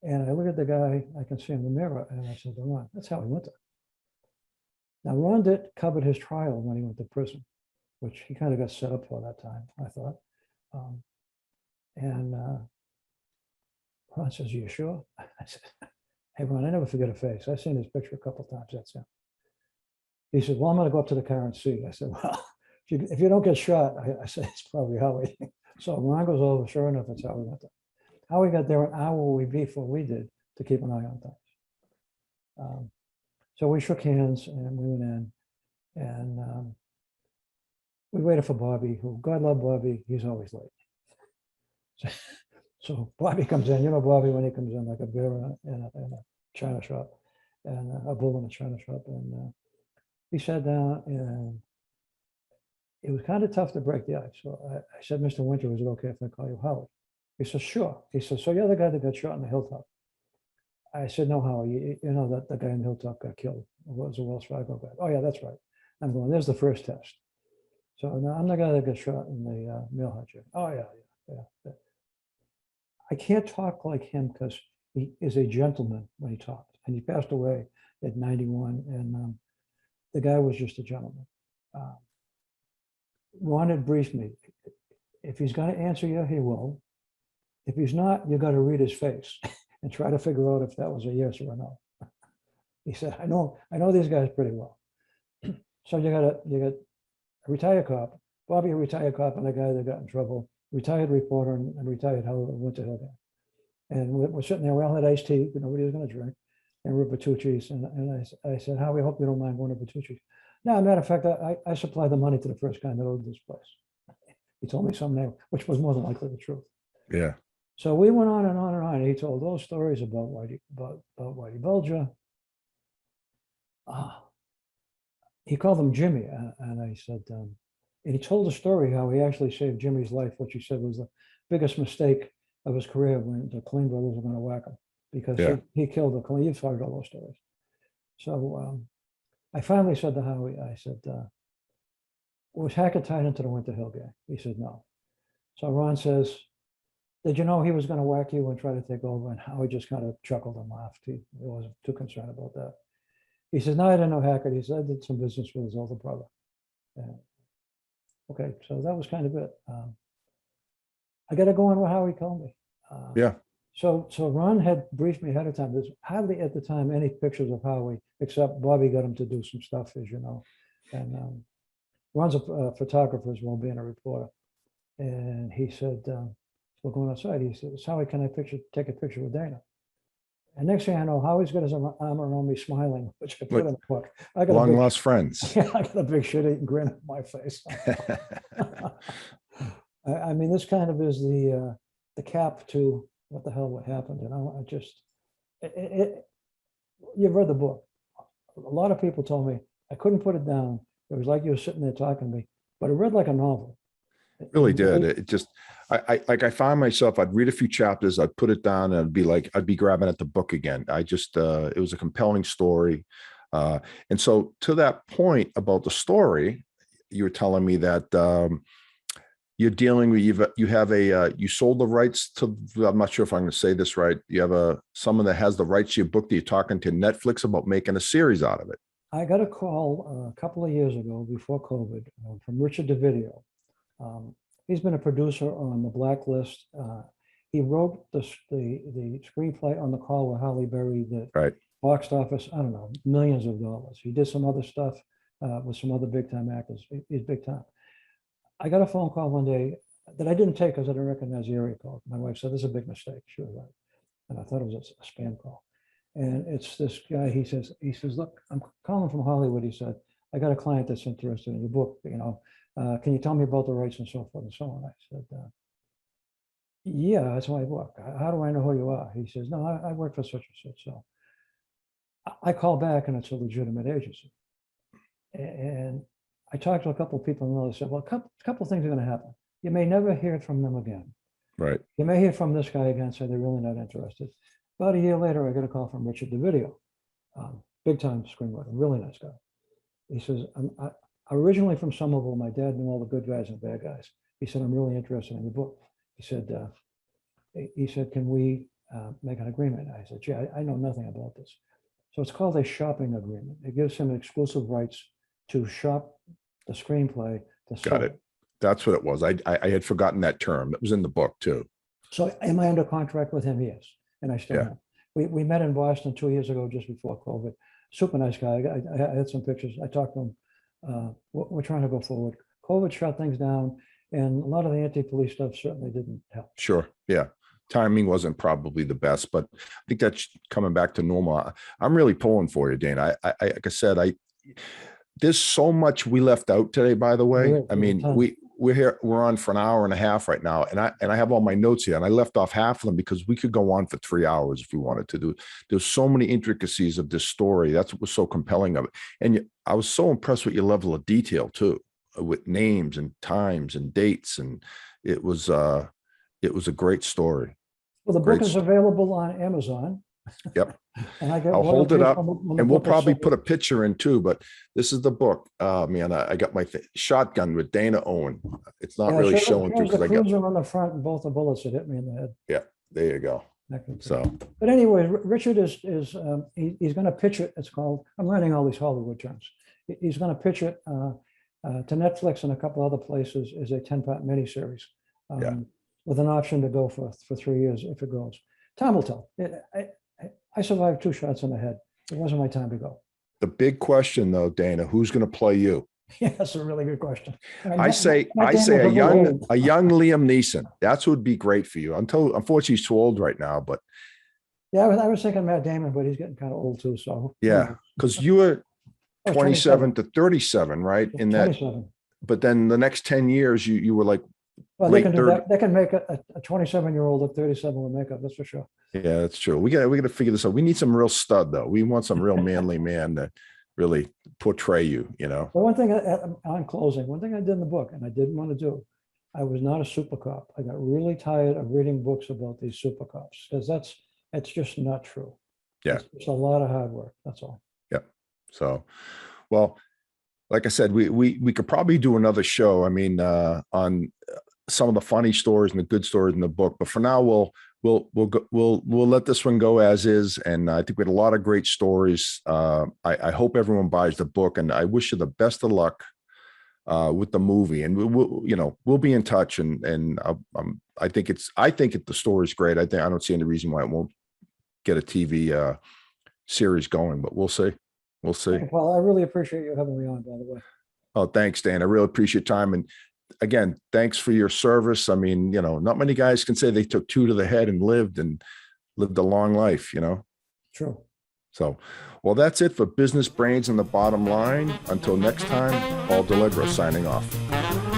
And I look at the guy, I can see in the mirror, and I said to Ron, that's Howie Winter. Now, Ron covered his trial when he went to prison, which he kind of got set up for that time, I thought. And Ron says, are you sure? I said, hey, Ron, I never forget a face. I've seen his picture a couple of times. That's him. He said, well, I'm going to go up to the car and see. I said, well, if you don't get shot, I said, it's probably Howie. So Ron goes over, sure enough, it's Howie Winter. Howie got there an hour before we did to keep an eye on things. So we shook hands and we went in, and we waited for Bobby, who, God love Bobby, he's always late. So Bobby comes in, you know Bobby when he comes in like a bear in a china shop, and a bull in a china shop. And he sat down, and it was kind of tough to break the ice. So I said, Mr. Winter, is it okay if I call you Howie? He said, sure. He said, so you're the guy that got shot in the Hilltop. I said, no, Howie, you know that the guy in the Hilltop got killed. It was a Wells Fargo guy. Oh, yeah, that's right. I'm going, there's the first test. So now I'm the guy that got shot in the mail hijack. Oh, yeah. I can't talk like him because he is a gentleman when he talks. and he passed away at 91. And the guy was just a gentleman. Ron had briefed me. If he's going to answer you, he will. If he's not, you got to read his face and try to figure out if that was a yes or a no. He said, I know these guys pretty well. So you got a retired cop, Bobby, a retired cop, and a guy that got in trouble, retired reporter, and retired Winter Hill guy. And we're sitting there, we all had iced tea, but nobody was going to drink, and we're Bertucci's. And I said, Howie, hope you don't mind going to Bertucci's. No, matter of fact, I supplied the money to the first guy that owned this place. He told me some name, which was more than likely the truth. Yeah. So we went on and on and on. He told those stories about Whitey Bulger. He called him Jimmy, and I said, and he told the story how he actually saved Jimmy's life, which he said was the biggest mistake of his career when the Clean brothers were going to whack him, because he killed the Clean. You've heard all those stories. So I finally said to Howie, I said, was Hackett tied into the Winter Hill gang? He said, no. So Ron says, did you know he was going to whack you and try to take over? And Howie just kind of chuckled and laughed. He wasn't too concerned about that. He says, no, I didn't know Hackett. He said, I did some business with his older brother. Okay, so that was kind of it. I got to go on with how he told me. Yeah. So Ron had briefed me ahead of time. There's hardly at the time any pictures of Howie, except Bobby got him to do some stuff, as you know. And Ron's a photographer as well, being a reporter. And he said, we're going outside. He said, Howie, can I take a picture with Dana? And next thing I know, Howie's got his arm around me smiling, which I put in the book. I got long lost friends. Yeah, I got a big shit-eating grin on my face. I mean, this kind of is the cap to what the hell would happen. You know, I just, you've read the book. A lot of people told me I couldn't put it down. It was like you were sitting there talking to me, but it read like a novel. It really did. It just, I found myself, I'd read a few chapters, I'd put it down, and I'd be grabbing at the book again. I just, it was a compelling story. And so to that point about the story, you were telling me that you're dealing with, you sold the rights to, I'm not sure if I'm going to say this right. You have someone that has the rights to your book that you're talking to Netflix about making a series out of it. I got a call a couple of years ago before COVID from Richard DeVideo. He's been a producer on The Blacklist. He wrote the screenplay on The Call with Halle Berry that boxed office, I don't know, millions of dollars. He did some other stuff with some other big time actors. He's big time. I got a phone call one day that I didn't take because I didn't recognize the area code. My wife said, this is a big mistake. She was right. And I thought it was a spam call. And it's this guy, he says, look, I'm calling from Hollywood. He said, I got a client that's interested in your book, you know, can you tell me about the rights and so forth and so on? I said, yeah, that's my book. How do I know who you are? He says, no, I work for such and such. So I call back and it's a legitimate agency. And I talked to a couple of people and they said, well, a couple of things are going to happen. You may never hear from them again. Right. You may hear from this guy again, say they're really not interested. About a year later, I got a call from Richard DeVideo, big time screenwriter, really nice guy. He says, I'm originally from Somerville. My dad knew all the good guys and bad guys. He said, I'm really interested in your book. He said, can we make an agreement? I said, gee, I know nothing about this. So it's called a shopping agreement. It gives him exclusive rights to shop the screenplay. Got it. That's what it was. I had forgotten that term. It was in the book too. So am I under contract with him? Yes. And I still am. We met in Boston 2 years ago, just before COVID. Super nice guy. I had some pictures. I talked to him. We're trying to go forward. COVID shut things down, and a lot of the anti-police stuff certainly didn't help. Sure. Yeah. Timing wasn't probably the best, but I think that's coming back to normal. I'm really pulling for you, Dana. Like I said, there's so much we left out today, by the way. I mean, we're on for an hour and a half right now. And I have all my notes here, and I left off half of them because we could go on for 3 hours if we wanted to do. There's so many intricacies of this story. That's what was so compelling of it. And I was so impressed with your level of detail too, with names and times and dates. And it was a great story. Well, the book is available on Amazon. Yep. And I'll hold it up, and we'll probably put a picture in too, but this is the book. Man, I got my shotgun with Dana Owen. It's not really showing through because I got on the front and both the bullets that hit me in the head. Yeah, there you go. That can- So But anyway, Richard he's going to pitch it. It's called, I'm learning all these Hollywood terms. He's going to pitch it to Netflix and a couple other places as a 10-part miniseries, Yeah. with an option to go for 3 years if it goes. Time will tell. I survived 2 shots in the head. It wasn't my time to go. the big question though, Dana, who's going to play you? Yeah, that's a really good question. I say a young Liam Neeson. That's what would be great for you. Unfortunately, he's too old right now, but Yeah, I was thinking Matt Damon, but he's getting kind of old too. So yeah, because you were Oh, 27 to 37, right? In that, 27. but then the next 10 years, you were like, Well, they late can do 30. that. They can make a 27-year-old look 37 with makeup. That's for sure. yeah, that's true. We got to figure this out. We need some real stud though. We want some real manly man to really portray you, you know? But one thing on closing, one thing I did in the book, and I didn't want to do, I was not a super cop. I got really tired of reading books about these super cops because it's just not true. Yeah. It's a lot of hard work. That's all. Yep. So, well, like I said, we could probably do another show. I mean, on some of the funny stories and the good stories in the book, but for now we'll let this one go as is. And I think we had a lot of great stories. I hope everyone buys the book, and I wish you the best of luck with the movie. And we'll be in touch. And I think the story's great. I don't see any reason why it won't get a TV series going, but we'll see. We'll see. Well, I really appreciate you having me on, by the way. Oh, thanks, Dan. I really appreciate your time. And again, thanks for your service. I mean, not many guys can say they took 2 to the head and lived a long life, True. So, well, that's it for Business Brains and the Bottom Line. Until next time, Paul Delegro signing off.